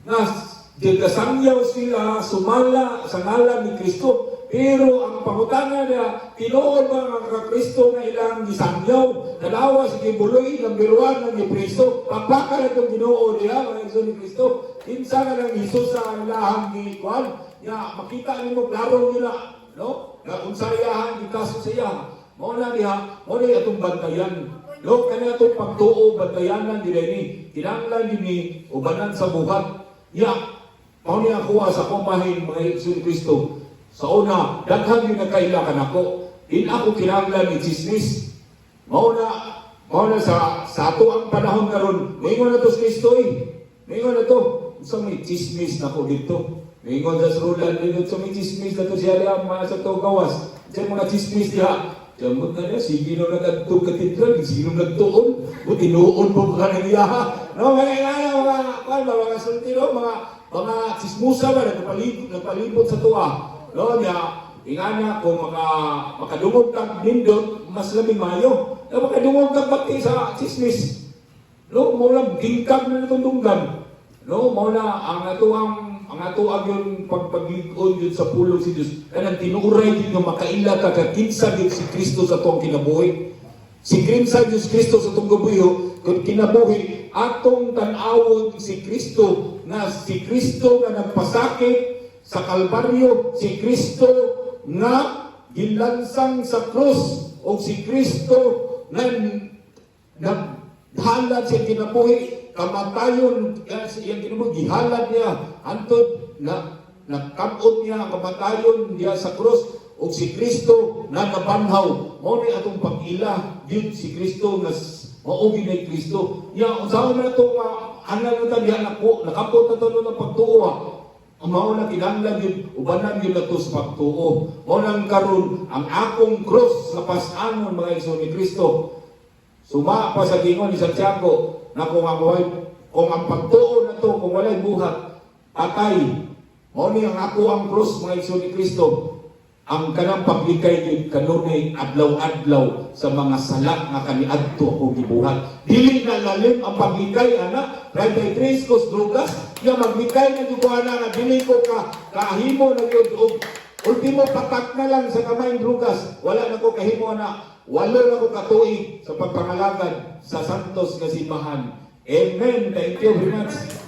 Na kasangyaw sila, sumala sa ngalan ni Kristo. Pero ang pangutangan niya, tinuod ba ang Kristo na ilang gisangyaw, nalawa sa kibuloy, ng biruan ng Kristo, pagpaka na itong Ginoo niya, mga Iso ni Kristo, insa na ng Iso sa ilahang gikuan, ya makita nimo klaro nila, no? Na unsayahan ikaso siya. Mao na diha, mao ni atong bantayan. No, kani atong pagtuo bantayanan dili ni. Kinahanglan dinhi ubanan sa buhat. Ya, mao ni ako sa kumahin mga Iso ni Kristo. Sa una, daghang yung nagkailakan ako. In ako kinahanglan ni chismis. Mao na sa ato ang panahon karon. Maingon na to sa Kristo Maingon na to. Sa may chismis na ko dito. Maingon sa surulan dito. Sa may chismis na to siya liya mga sa to gawas. Sa mga chismis niya. Jamot na niya. Sige na nagtog katidral. Sino nagtuon. O tinuon po ka na niya. No, mga sultiro, mga chismusa ba. Nagpalibot sa tuwa. No, niya, ingana kung makadungog kang nindot, mas labing mayo. Na makadungog kang pati sa chismis. No, mula gingkag na itong dunggan. No, mula ang atuang yung pagpag-igon yun sa pulong si Diyos. Kanang tinuray yun yung makaila ka kakinsa din si Kristo sa tuwang kinabuhi. Si Kinsa Diyos Kristo sa tuwang gabuyo, kung kinabuhi, atong tanawon si Kristo, na si Kristo na nagpasakit sa Kalbaryo, si Kristo na gilansang sa krus, o si Kristo na naghalad siya kinabuhi, kamatayon, yung kinabuhi, gihalad niya, antod na nagkabot niya ang kamatayon niya sa krus, o si Kristo na nabanhaw. Mo ni atong pag-ila, yun si Kristo na maugi na Kristo. Ya, usawa na ito, anal na tayo, nakapot na ito ng pagtuwa. Ang mao na kinahanglan yun, ubanan yun na to sa pagtuo. Mao nang karon ang akong cross na pas-anon mga igsoon ni Kristo. Suma pa sa gingon ni Santiago na kung ang pagtuo na to, kung walay buhat, patay. Mao ni ang ako ang cross mga igsoon ni Kristo. Ang kanang paglikay yun kanunay adlaw-adlaw sa mga salak nga kaniadto akong gibuhat. Dili na lalim ang paglikay, ana. 33 kos drugas, nga maglikay na yung ana nga dili ko kahimo na yun. Ultimo patak na lang sa kamay drugas. Wala na ko kahimo na. Walo na ko katuig sa pagpangalagad sa santos nga simbahan. Amen. Thank you very much.